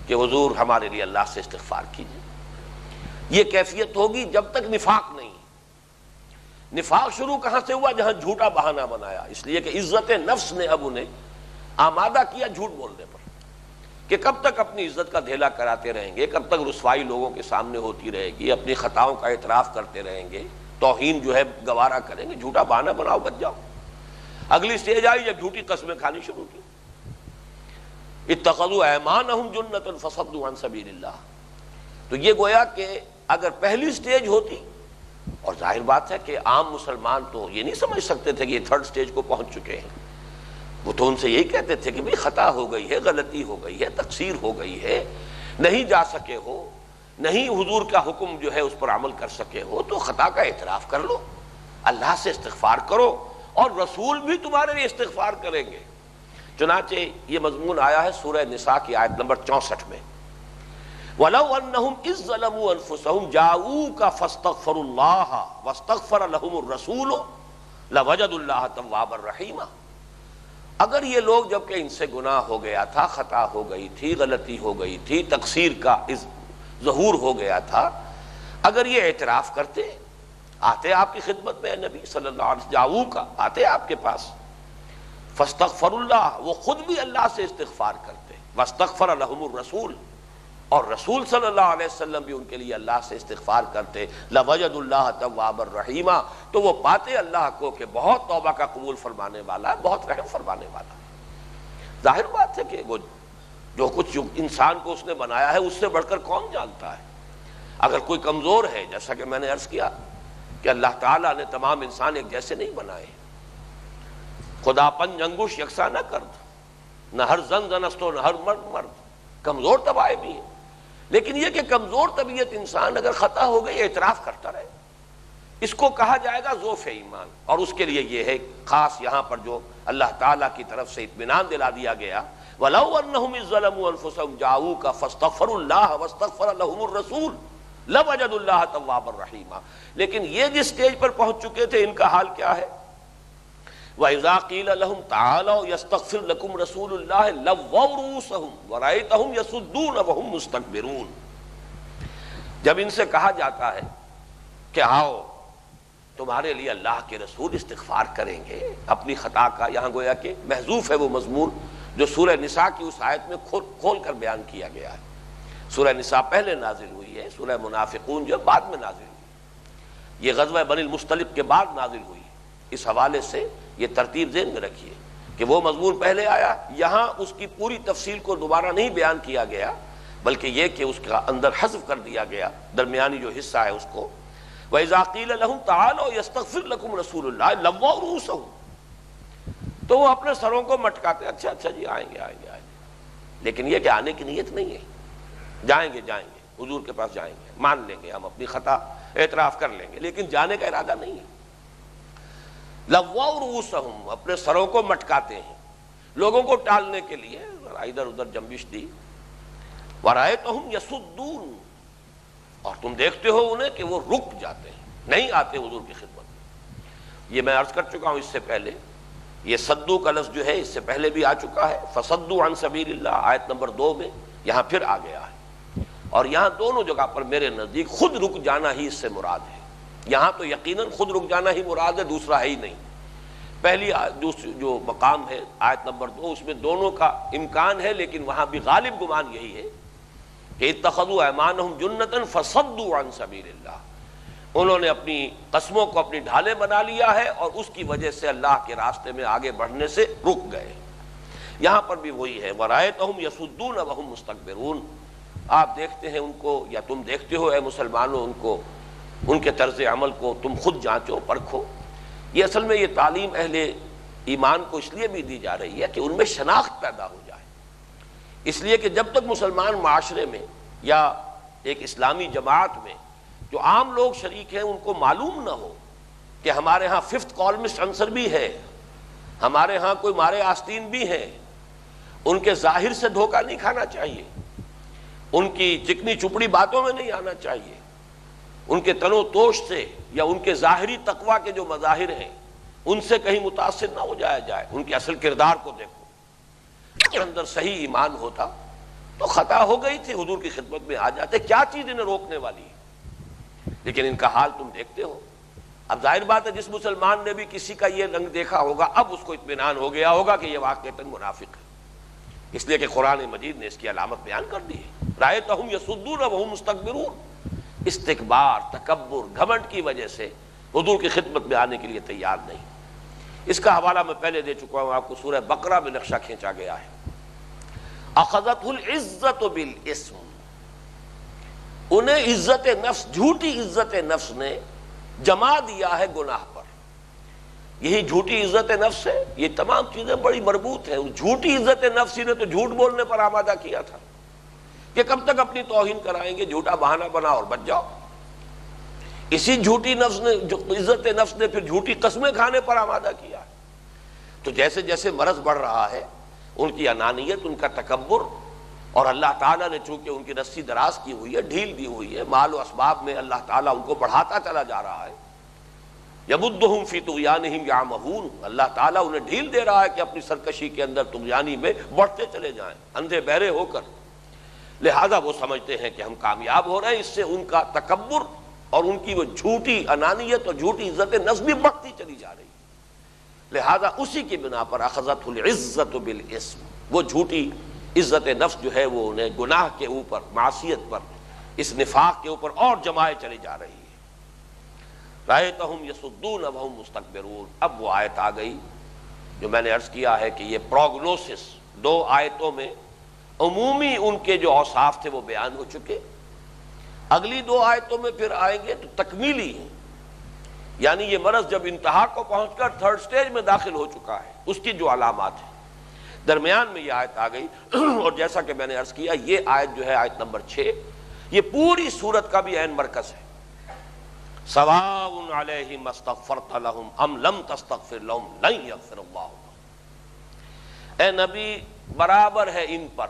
کہ حضور ہمارے لیے اللہ سے استغفار کیجیے۔ یہ کیفیت ہوگی جب تک نفاق نہیں۔ نفاق شروع کہاں سے ہوا؟ جہاں جھوٹا بہانہ بنایا، اس لیے کہ عزت نفس نے اب انہیں آمادہ کیا جھوٹ بولنے پر، کہ کب تک اپنی عزت کا دھیلا کراتے رہیں گے، کب تک رسوائی لوگوں کے سامنے ہوتی رہے گی، اپنی خطاؤں کا اعتراف کرتے رہیں گے، توہین جو ہے گوارا کریں گے، جھوٹا بہانہ بناؤ، بچ جاؤ۔ اگلی سٹیج آئی جب جھوٹی قسمیں کھانی شروع کی، اتخذوا ایمانہم جنۃ فصدوا عن سبیل اللہ۔ تو یہ گویا کہ اگر پہلی سٹیج ہوتی، اور ظاہر بات ہے کہ عام مسلمان تو یہ نہیں سمجھ سکتے تھے کہ یہ تھرڈ سٹیج کو پہنچ چکے ہیں، وہ تو ان سے یہی کہتے تھے کہ بھی خطا ہو گئی ہے، غلطی ہو گئی ہے، تقصیر ہو گئی ہے، نہیں جا سکے ہو، نہیں حضور کا حکم جو ہے اس پر عمل کر سکے ہو، تو خطا کا اعتراف کر لو، اللہ سے استغفار کرو، اور رسول بھی تمہارے لیے استغفار کریں گے۔ چنانچہ یہ مضمون آیا ہے سورہ نساء کی آیت نمبر 64 میں، وَلَوْ أَنَّهُمْ إِذْ ظَلَمُوا أَنفُسَهُمْ جَاءُوكَ فَاسْتَغْفَرُوا اللَّهَ وَاسْتَغْفَرَ لَهُمُ الرَّسُولُ لَوَجَدُوا اللَّهَ تَوَّابًا رَحِيمًا۔ اگر یہ لوگ جب کہ ان سے گناہ ہو گیا تھا، خطا ہو گئی تھی، غلطی ہو گئی تھی، تقصیر کا ظہور ہو گیا تھا، اگر یہ اعتراف کرتے، آتے آپ کی خدمت میں نبی صلی اللہ علیہ وسلم، جاؤوکا، آتے آپ کے پاس، فاستغفر اللہ، وہ خود بھی اللہ سے استغفار کرتے، واستغفر لہم الرسول، اور رسول صلی اللہ علیہ وسلم بھی ان کے لیے اللہ سے استغفار کرتے، لوجد اللہ توابا رحیما، تو وہ پاتے اللہ کو کہ بہت توبہ کا قبول فرمانے والا ہے، بہت رحم فرمانے والا ہے۔ ظاہر بات ہے کہ وہ جو کچھ انسان کو اس نے بنایا ہے اس سے بڑھ کر کون جانتا ہے۔ اگر کوئی کمزور ہے، جیسا کہ میں نے عرض کیا کہ اللہ تعالیٰ نے تمام انسان ایک جیسے نہیں بنائے، خدا پنج انگوش یکساں نہ کرد، نہ ہر زن زنست و نہ ہر مرد مرد، کمزور طبائع بھی ہیں، لیکن یہ کہ کمزور طبیعت انسان اگر خطا ہو گئی اعتراف کرتا رہے، اس کو کہا جائے گا ذوف ایمان، اور اس کے لیے یہ ہے خاص یہاں پر جو اللہ تعالیٰ کی طرف سے اطمینان دلا دیا گیا، وَلَوْ أَنَّهُمْ إِذْ ظَلَمُوا أَنفُسَهُمْ جَاءُوكَ فَاسْتَغْفَرُوا اللَّهَ وَاسْتَغْفَرَ لَهُمُ الرَّسُولُ لَوَجَدُوا اللَّهَ تَوَّابًا رَحِيمًا۔ لیکن یہ جس سٹیج پر پہنچ چکے تھے، ان کا حال کیا ہے؟ وَإِذَا قِيلَ لَهُمْ تَعَالَوْا يَسْتَغْفِرْ لَكُمْ رَسُولُ اللَّهِ لَوَّوْا رُءُوسَهُمْ وَرَأَيْتَهُمْ يَصُدُّونَ وَهُمْ مُسْتَكْبِرُونَ۔ جب ان سے کہا جاتا ہے کہ آؤ تمہارے لیے اللہ کے رسول استغفار کریں گے اپنی خطا کا، یہاں گویا کہ محذوف ہے وہ مضمون جو سورہ نساء کی اس آیت میں کھول کر بیان کیا گیا ہے۔ سورہ نساء پہلے نازل ہوئی ہے، سورہ منافقون جو بعد میں نازل ہوئی، یہ غزوہ بنی المصطلق کے بعد نازل ہوئی۔ اس حوالے سے یہ ترتیب ذہن میں رکھیے کہ وہ مضمون پہلے آیا، یہاں اس کی پوری تفصیل کو دوبارہ نہیں بیان کیا گیا، بلکہ یہ کہ اس کا اندر حذف کر دیا گیا درمیانی جو حصہ ہے اس کو۔ وَإِذَا قِيلَ لَهُمْ تَعَالَوْا يَسْتَغْفِرْ لَكُمْ رَسُولُ اللَّهِ لَوَّوْا رُؤُوسَهُمْ، تو وہ اپنے سروں کو مٹکاتے، اچھا جی آئیں گے، لیکن یہ کہ آنے کی نیت نہیں ہے، جائیں گے حضور کے پاس جائیں گے، مان لیں گے، ہم اپنی خطا اعتراف کر لیں گے، لیکن جانے کا ارادہ نہیں ہے۔ لَوَّوْا رُؤُوسَهُمْ، اپنے سروں کو مٹکاتے ہیں، لوگوں کو ٹالنے کے لیے ادھر ادھر جنبش دی۔ وَرَأَيْتَهُمْ يَصُدُّونَ، اور تم دیکھتے ہو انہیں کہ وہ رک جاتے ہیں، نہیں آتے حضور کی خدمت میں۔ یہ میں عرض کر چکا ہوں اس سے پہلے، یہ صدو کا لفظ جو ہے اس سے پہلے بھی آ چکا ہے، فصدوا عن سبیل اللہ آیت نمبر 2 میں، یہاں پھر آ گیا ہے، اور یہاں دونوں جگہ پر میرے نزدیک خود رک جانا ہی اس سے مراد ہے۔ یہاں تو یقیناً خود رک جانا ہی مراد ہے، دوسرا ہے ہی نہیں۔ پہلی جو مقام ہے آیت نمبر 2، اس میں دونوں کا امکان ہے، لیکن وہاں بھی غالب گمان یہی ہے کہ اتخذوا ایمانہم جنۃ فصدوا عن سبیل اللہ، انہوں نے اپنی قسموں کو اپنی ڈھالیں بنا لیا ہے اور اس کی وجہ سے اللہ کے راستے میں آگے بڑھنے سے رک گئے۔ یہاں پر بھی وہی ہے، وَرَأَيْتَهُمْ يَصُدُّونَ وَهُمْ مُسْتَكْبِرُونَ، آپ دیکھتے ہیں ان کو، یا تم دیکھتے ہو اے مسلمانوں ان کو، ان کے طرز عمل کو تم خود جانچو پرکھو۔ یہ اصل میں یہ تعلیم اہل ایمان کو اس لیے بھی دی جا رہی ہے کہ ان میں شناخت پیدا ہو جائے، اس لیے کہ جب تک مسلمان معاشرے میں یا ایک اسلامی جماعت میں جو عام لوگ شریک ہیں ان کو معلوم نہ ہو کہ ہمارے ہاں ففتھ کالمسٹ عنصر بھی ہے، ہمارے ہاں کوئی مارے آستین بھی ہیں، ان کے ظاہر سے دھوکہ نہیں کھانا چاہیے، ان کی چکنی چپڑی باتوں میں نہیں آنا چاہیے، ان کے تن و توش سے یا ان کے ظاہری تقویٰ کے جو مظاہر ہیں ان سے کہیں متاثر نہ ہو جائے، ان کے اصل کردار کو دیکھو۔ اگر اندر صحیح ایمان ہوتا تو خطا ہو گئی تھی، حضور کی خدمت میں آ جاتے، کیا چیز انہیں روکنے والی ہے؟ لیکن ان کا حال تم دیکھتے ہو۔ اب ظاہر بات ہے جس مسلمان نے بھی کسی کا یہ رنگ دیکھا ہوگا اب اس کو اطمینان ہو گیا ہوگا کہ یہ واقعتاً منافق ہے، اس لیے کہ قرآن مجید نے اس کی علامت بیان کر دی ہے۔ رأیتہم یصدون وہم مستکبرون، استکبار، تکبر، گھمنڈ کی وجہ سے حضور کی خدمت میں آنے کے لیے تیار نہیں۔ اس کا حوالہ میں پہلے دے چکا ہوں آپ کو، سورہ بقرہ میں نقشہ کھینچا گیا ہے۔ اخذتہ العزت بالاسم، انہیں عزت نفس، جھوٹی عزت نفس نے جما دیا ہے گناہ پر۔ یہی جھوٹی عزت نفس ہے، یہ تمام چیزیں بڑی مربوط ہیں۔ جھوٹی عزت نفس ہی نے تو جھوٹ بولنے پر آمادہ کیا تھا کہ کب تک اپنی توہین کرائیں گے، جھوٹا بہانہ بنا اور بچ جاؤ۔ اسی جھوٹی نفس نے، جو عزت نفس نے پھر جھوٹی قسمیں کھانے پر آمادہ کیا۔ تو جیسے جیسے مرض بڑھ رہا ہے، ان کی انانیت، ان کا تکبر، اور اللہ تعالیٰ نے چونکہ ان کی رسی دراز کی ہوئی ہے، ڈھیل دی ہوئی ہے، مال و اسباب میں اللہ تعالیٰ ان کو بڑھاتا چلا جا رہا ہے۔ یمدہم فی طغیانہم یعمہون، اللہ تعالیٰ انہیں ڈھیل دے رہا ہے کہ اپنی سرکشی کے اندر طغیانی میں بڑھتے چلے جائیں، اندھے بہرے ہو کر۔ لہذا وہ سمجھتے ہیں کہ ہم کامیاب ہو رہے ہیں، اس سے ان کا تکبر اور ان کی وہ جھوٹی انانیت اور جھوٹی عزت نفس بھی بڑھتی چلی جا رہی ہے۔ لہذا اسی کی بنا پر اخذت العزت بالاسم، وہ جھوٹی عزت نفس جو ہے وہ انہیں گناہ کے اوپر، معصیت پر، اس نفاق کے اوپر اور جمائے چلی جا رہی ہے۔ رأیتہم یصدون وہم مستکبرون، اب وہ آیت آ گئی جو میں نے عرض کیا ہے کہ یہ پروگنوسس، 2 آیتوں میں عمومی ان کے جو اوصاف تھے وہ بیان ہو چکے، اگلی 2 آیتوں میں پھر آئیں گے تو تکمیلی ہیں، یعنی یہ مرض جب انتہا کو پہنچ کر 3rd سٹیج میں داخل ہو چکا ہے، اس کی جو علامات ہیں۔ درمیان میں یہ آیت آ گئی، اور جیسا کہ میں نے عرض کیا یہ آیت جو ہے آیت نمبر 6، یہ پوری سورت کا بھی عین مرکز ہے۔ سواء علیہم استغفرت لہم ام لم تستغفر لہم لن یغفر اللہ لہم، اے نبی برابر ہے ان پر،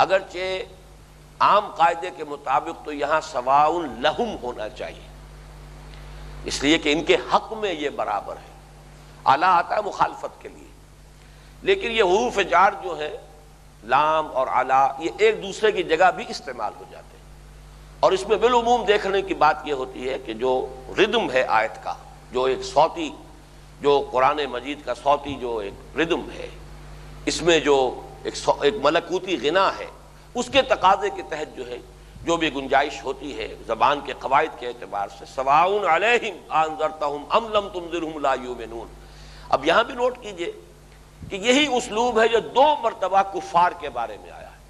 اگرچہ عام قاعدے کے مطابق تو یہاں سواء لہم ہونا چاہیے، اس لیے کہ ان کے حق میں یہ برابر ہے، اعلیٰ آتا ہے مخالفت کے لیے، لیکن یہ حروف جار جو ہیں لام اور اعلیٰ یہ ایک دوسرے کی جگہ بھی استعمال ہو جاتے ہیں، اور اس میں بالعموم دیکھنے کی بات یہ ہوتی ہے کہ جو ردم ہے آیت کا، جو ایک صوتی، جو قرآن مجید کا صوتی جو ایک ردم ہے، اس میں جو ایک ملکوتی غنا ہے، اس کے تقاضے کے تحت جو ہے جو بھی گنجائش ہوتی ہے زبان کے قواعد کے اعتبار سے، سواء علیہم انذرتہم ام لم تنذرہم لا یؤمنون۔ اب یہاں بھی نوٹ کیجئے کہ یہی اسلوب ہے جو 2 مرتبہ کفار کے بارے میں آیا ہے۔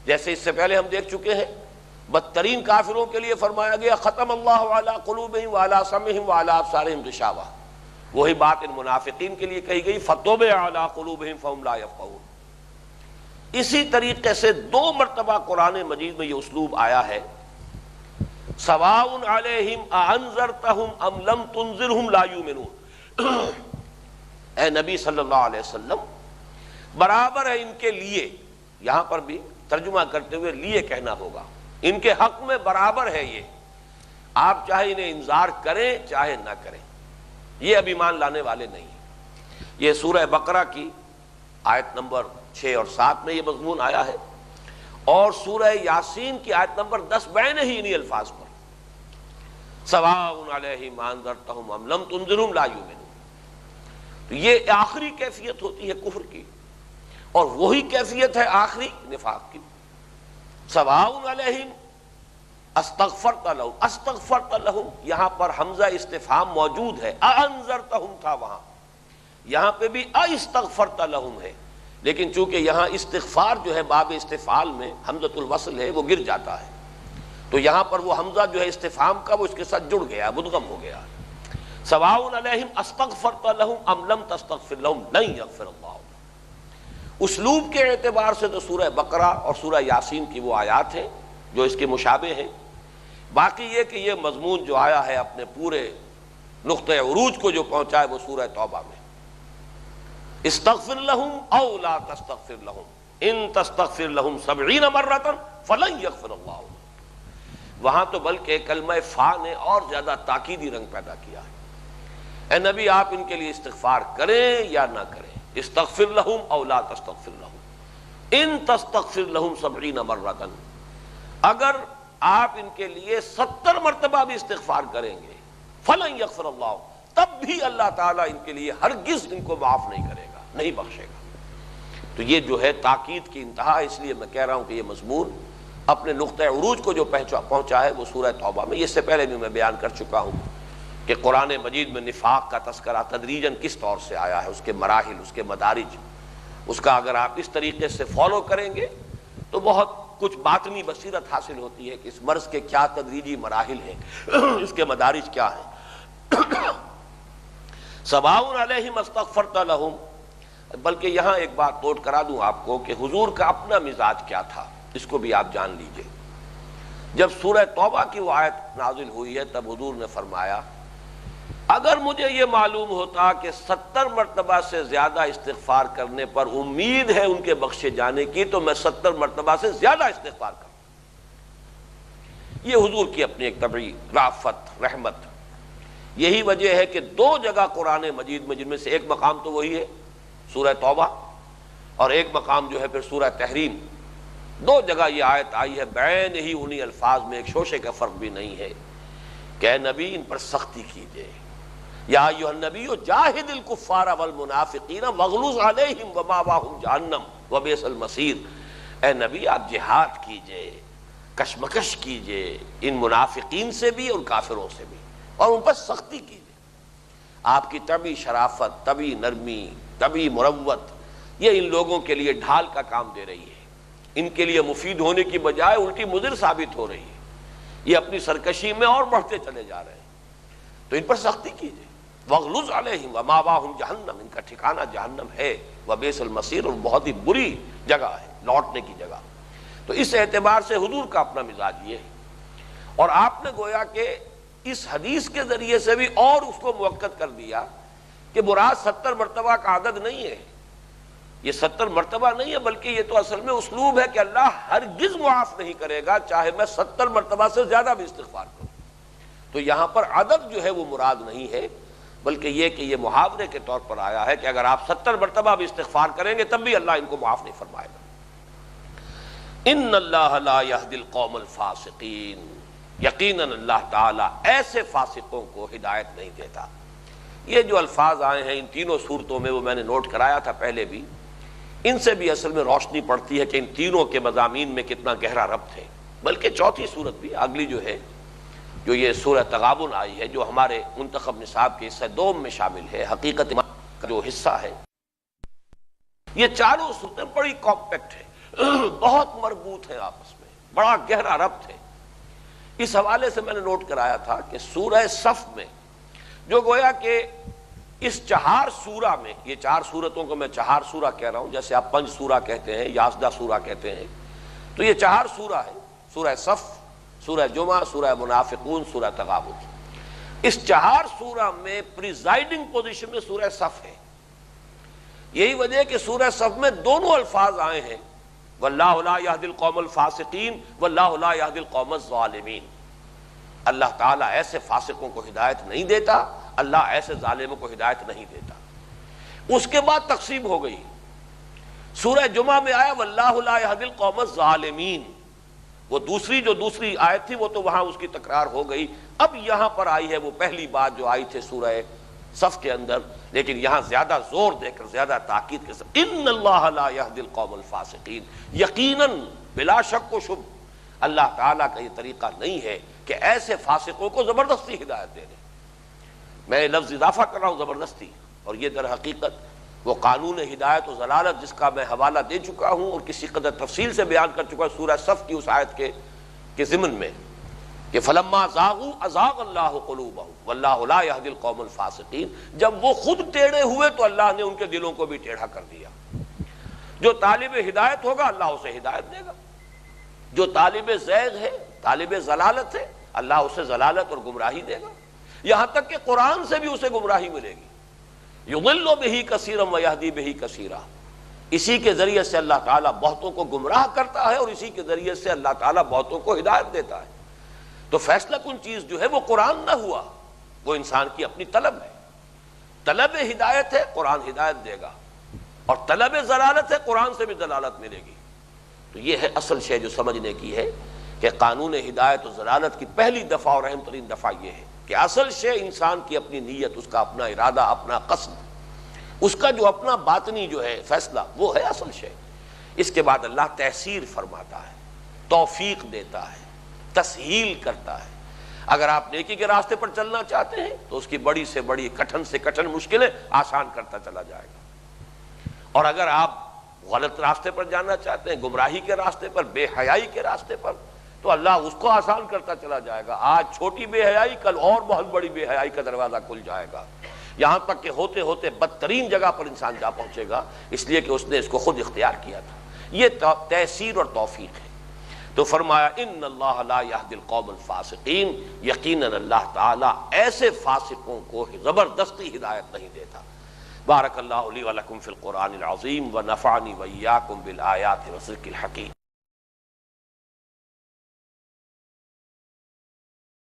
جیسے اس سے پہلے ہم دیکھ چکے ہیں بدترین کافروں کے لیے فرمایا گیا ختم اللہ علی قلوبہم وعلی سمعہم وعلی ابصارہم غشاوہ، وہی بات ان منافقین کے لیے کہی گئی فطبع علی قلوبہم فہم لا یفقہون۔ اسی طریقے سے 2 مرتبہ قرآن مجید میں یہ اسلوب آیا ہے، سواء علیہم اانذرتہم ام لم تنذرہم لا یؤمنون۔ اے نبی صلی اللہ علیہ وسلم، برابر ہے ان کے لیے، یہاں پر بھی ترجمہ کرتے ہوئے لیے کہنا ہوگا، ان کے حق میں برابر ہے یہ، آپ چاہے انہیں انذار کریں چاہے نہ کریں، یہ اب ایمان لانے والے نہیں۔ یہ سورہ بقرہ کی آیت نمبر 6 اور 7 میں یہ مضمون آیا ہے، اور سورہ یاسین کی آیت نمبر 10 بین ہی انہی الفاظ پر، سواء علیہم انذرتہم ام لم تنذرہم لا یؤمنون۔ تو یہ آخری کیفیت ہوتی ہے کفر کی، اور وہی کیفیت ہے آخری نفاق کی۔ سواء علیہم استغفرت لہم، استغفرت لہم، یہاں پر حمزہ استفہام موجود ہے، انذرتہم تھا وہاں، یہاں پہ بھی استغفرت لہم ہے، لیکن چونکہ یہاں استغفار جو ہے باب استفعال میں حمزۃ الوصل ہے وہ گر جاتا ہے، تو یہاں پر وہ حمزہ جو ہے استفہام کا وہ اس کے ساتھ جڑ گیا، مدغم ہو گیا۔ سواء علیہم استغفرت لہم ام لم تستغفر لہم لن یغفر اللہ۔ اسلوب کے اعتبار سے تو سورہ بقرہ اور سورہ یاسین کی وہ آیات ہیں جو اس کے مشابہ ہیں، باقی یہ کہ یہ مضمون جو آیا ہے اپنے پورے نقطہ عروج کو جو پہنچا ہے وہ سورہ توبہ میں، استغفر لہم او لا تستغفر لہم ان تستغفر لہم 70 مرۃ فلن یغفر اللہ۔ وہاں تو بلکہ کلمہ فا نے اور زیادہ تاکیدی رنگ پیدا کیا ہے، اے نبی آپ ان کے لیے استغفار کریں یا نہ کریں، استغفر لہم او لا تستغفر لہم ان تستغفر لہم 70 مرۃ، اگر آپ ان کے لیے 70 مرتبہ بھی استغفار کریں گے فلن یغفر اللہ، تب بھی اللہ تعالیٰ ان کے لیے ہرگز ان کو معاف نہیں کرے گا، نہیں بخشے گا۔ تو یہ جو ہے تاکید کی انتہا، اس لیے میں کہہ رہا ہوں کہ یہ مضمون اپنے نقطہ عروج کو جو پہنچا ہے وہ سورہ توبہ میں، اس سے پہلے بھی میں بیان کر چکا ہوں کہ قرآن مجید میں نفاق کا تذکرہ تدریجاً کس طور سے آیا ہے، اس کے مراحل، اس کے مدارج، اس کا اگر آپ اس طریقے سے فالو کریں گے تو بہت کچھ باطنی بصیرت حاصل ہوتی ہے کہ اس مرض کے کیا تدریجی مراحل ہیں، اس کے مدارج کیا ہیں۔ سواء علیہم استغفرت لہم، بلکہ یہاں ایک بات نوٹ کرا دوں آپ کو کہ حضور کا اپنا مزاج کیا تھا، اس کو بھی آپ جان لیجئے۔ جب سورہ توبہ کی وہ آیت نازل ہوئی ہے تب حضور نے فرمایا اگر مجھے یہ معلوم ہوتا کہ 70 مرتبہ سے زیادہ استغفار کرنے پر امید ہے ان کے بخشے جانے کی تو میں 70 مرتبہ سے زیادہ استغفار کروں۔ یہ حضور کی اپنی ایک طبعی رافت، رحمت۔ یہی وجہ ہے کہ 2 جگہ قرآن مجید میں، جن میں سے ایک مقام تو وہی ہے سورہ توبہ، اور ایک مقام جو ہے پھر سورہ تحریم، 2 جگہ یہ آیت آئی ہے بین ہی انہی الفاظ میں، ایک شوشے کا فرق بھی نہیں ہے کہ اے نبی ان پر سختی کیجئے، یا ایھا النبی جاہد الکفار والمنافقین واغلظ علیہم ومأواہم جہنم وبئس المصیر۔ اے نبی آپ جہاد کیجئے، کشمکش کیجئے ان منافقین سے بھی اور کافروں سے بھی، اور ان پر سختی کیجئے۔ آپ کی طبعی شرافت، طبعی نرمی، طبعی مروت یہ ان لوگوں کے لیے ڈھال کا کام دے رہی ہے، ان کے لیے مفید ہونے کی بجائے الٹی مضر ثابت ہو رہی ہے، یہ اپنی سرکشی میں اور بڑھتے چلے جا رہے ہیں، تو ان پر سختی کیجئے۔ وَاغْلُظْ عَلَيْهِمْ وَمَأْوَاهُمْ جَهَنَّمْ، ان کا ٹھکانہ جہنم ہے، وَبِئْسَ الْمَصِيرُ، اور بہت ہی بری جگہ ہے، لوٹنے کی جگہ۔ تو اس اعتبار سے حضور کا اپنا مزاج یہ ہے، اور آپ نے گویا کہ اس حدیث کے ذریعے سے بھی اور اس کو موقت کر دیا کہ مراد 70 مرتبہ کا عدد نہیں ہے، یہ 70 مرتبہ نہیں ہے، بلکہ یہ تو اصل میں اسلوب ہے کہ اللہ ہرگز معاف نہیں کرے گا چاہے میں 70 مرتبہ سے زیادہ بھی استغفار کروں۔ تو یہاں پر عدد جو ہے وہ مراد نہیں ہے، بلکہ یہ کہ یہ محاورے کے طور پر آیا ہے کہ اگر آپ 70 مرتبہ بھی استغفار کریں گے تب بھی اللہ ان کو معاف نہیں فرمائے گا۔ ان اللہ لا یہدی القوم الفاسقین، یقیناً اللہ تعالیٰ ایسے فاسقوں کو ہدایت نہیں دیتا۔ یہ جو الفاظ آئے ہیں ان تینوں صورتوں میں وہ میں نے نوٹ کرایا تھا پہلے بھی، ان سے بھی اصل میں روشنی پڑتی ہے کہ ان تینوں کے مضامین میں کتنا گہرا ربط ہے۔ بلکہ چوتھی صورت بھی اگلی جو ہے، جو یہ سورہ تغابن آئی ہے، جو ہمارے منتخب نصاب کے حصہ دوم میں شامل ہے، حقیقت کا جو حصہ ہے، یہ چاروں صورتیں بڑی کمپیکٹ ہیں، بہت مربوط ہیں آپس میں، بڑا گہرا ربط ہے۔ اس حوالے سے میں نے نوٹ کرایا تھا کہ سورہ صف میں جو گویا کہ اس چہار سورہ میں، یہ چار سورتوں کو میں چہار سورہ کہہ رہا ہوں، جیسے آپ پنج سورہ کہتے ہیں، یازدہ سورہ کہتے ہیں، تو یہ چہار سورہ ہے، سورہ صف، سورہ جمعہ، سورہ منافقون، سورہ تغابن۔ اس چہار سورہ میں پریزائڈنگ پوزیشن میں سورہ صف ہے۔ یہی وجہ ہے کہ سورہ صف میں دونوں الفاظ آئے ہیں، واللہ لا یہدی القوم الفاسقین واللہ لا یہدی القوم الظالمین۔ اللہ تعالیٰ ایسے فاسقوں کو ہدایت نہیں دیتا، اللہ ایسے ظالموں کو ہدایت نہیں دیتا۔ اس کے بعد تقسیم ہو گئی، سورہ جمعہ میں آیا واللہ لا یہدی القوم الظالمین، وہ دوسری آیت تھی، وہ تو وہاں اس کی تکرار ہو گئی۔ اب یہاں پر آئی ہے وہ پہلی بات جو آئی تھی سورہ صف کے اندر، لیکن یہاں زیادہ زور دے کر، زیادہ تاکید کے ساتھ، ان اللہ لا یہدی القوم الفاسقین، یقیناً بلا شک و شبہ اللہ تعالیٰ کا یہ طریقہ نہیں ہے کہ ایسے فاسقوں کو زبردستی ہدایت دے دے۔ میں لفظ اضافہ کر رہا ہوں زبردستی، اور یہ در حقیقت وہ قانون ہدایت و ضلالت جس کا میں حوالہ دے چکا ہوں اور کسی قدر تفصیل سے بیان کر چکا ہوں سورہ صف کی اس آیت کے ضمن میں، کہ فلما زاغوا ازاغ اللہ قلوبہم واللہ لا یہدی القوم الفاسقین۔ جب وہ خود ٹیڑھے ہوئے تو اللہ نے ان کے دلوں کو بھی ٹیڑھا کر دیا۔ جو طالب ہدایت ہوگا اللہ اسے ہدایت دے گا، جو طالب زیغ ہے، طالب ضلالت ہے، اللہ اسے ضلالت اور گمراہی دے گا، یہاں تک کہ قرآن سے بھی اسے گمراہی ملے گی۔ یضل بہ کثیرا ویہدی بہ کثیرا، اسی کے ذریعے سے اللہ تعالیٰ بہتوں کو گمراہ کرتا ہے اور اسی کے ذریعے سے اللہ تعالیٰ بہتوں کو ہدایت دیتا ہے۔ تو فیصلہ کن چیز جو ہے وہ قرآن نہ ہوا، وہ انسان کی اپنی طلب ہے۔ طلب ہدایت ہے، قرآن ہدایت دے گا، اور طلب ضلالت ہے، قرآن سے بھی ضلالت ملے گی۔ تو یہ ہے اصل شے جو سمجھنے کی ہے، کہ قانون ہدایت و ضلالت کی پہلی دفعہ اور اہم ترین دفعہ یہ ہے کہ اصل شے انسان کی اپنی نیت، اس کا اپنا ارادہ، اپنا قصد، اس کا جو اپنا باطنی جو ہے فیصلہ، وہ ہے اصل شے۔ اس کے بعد اللہ تحصیل فرماتا ہے، توفیق دیتا ہے، تسہیل کرتا ہے۔ اگر آپ نیکی کے راستے پر چلنا چاہتے ہیں تو اس کی بڑی سے بڑی، کٹھن سے کٹھن مشکلیں آسان کرتا چلا جائے گا، اور اگر آپ غلط راستے پر جانا چاہتے ہیں، گمراہی کے راستے پر، بے حیائی کے راستے پر، تو اللہ اس کو آسان کرتا چلا جائے گا۔ آج چھوٹی بے حیائی، کل اور بہت بڑی بے حیائی کا دروازہ کھل جائے گا، یہاں تک کہ ہوتے ہوتے بدترین جگہ پر انسان جا پہنچے گا، اس لیے کہ اس نے اس کو خود اختیار کیا تھا۔ یہ تیسیر اور توفیق ہے۔ تو فرمایا ان اللہ لا یہدی القوم الفاسقین، یقیناً اللہ تعالیٰ ایسے فاسقوں کو زبردستی ہدایت نہیں دیتا۔ بارک اللہ لی ولکم فی القرآن العظیم ونفعنی وإیاکم بالآیات والذکر الحکیم۔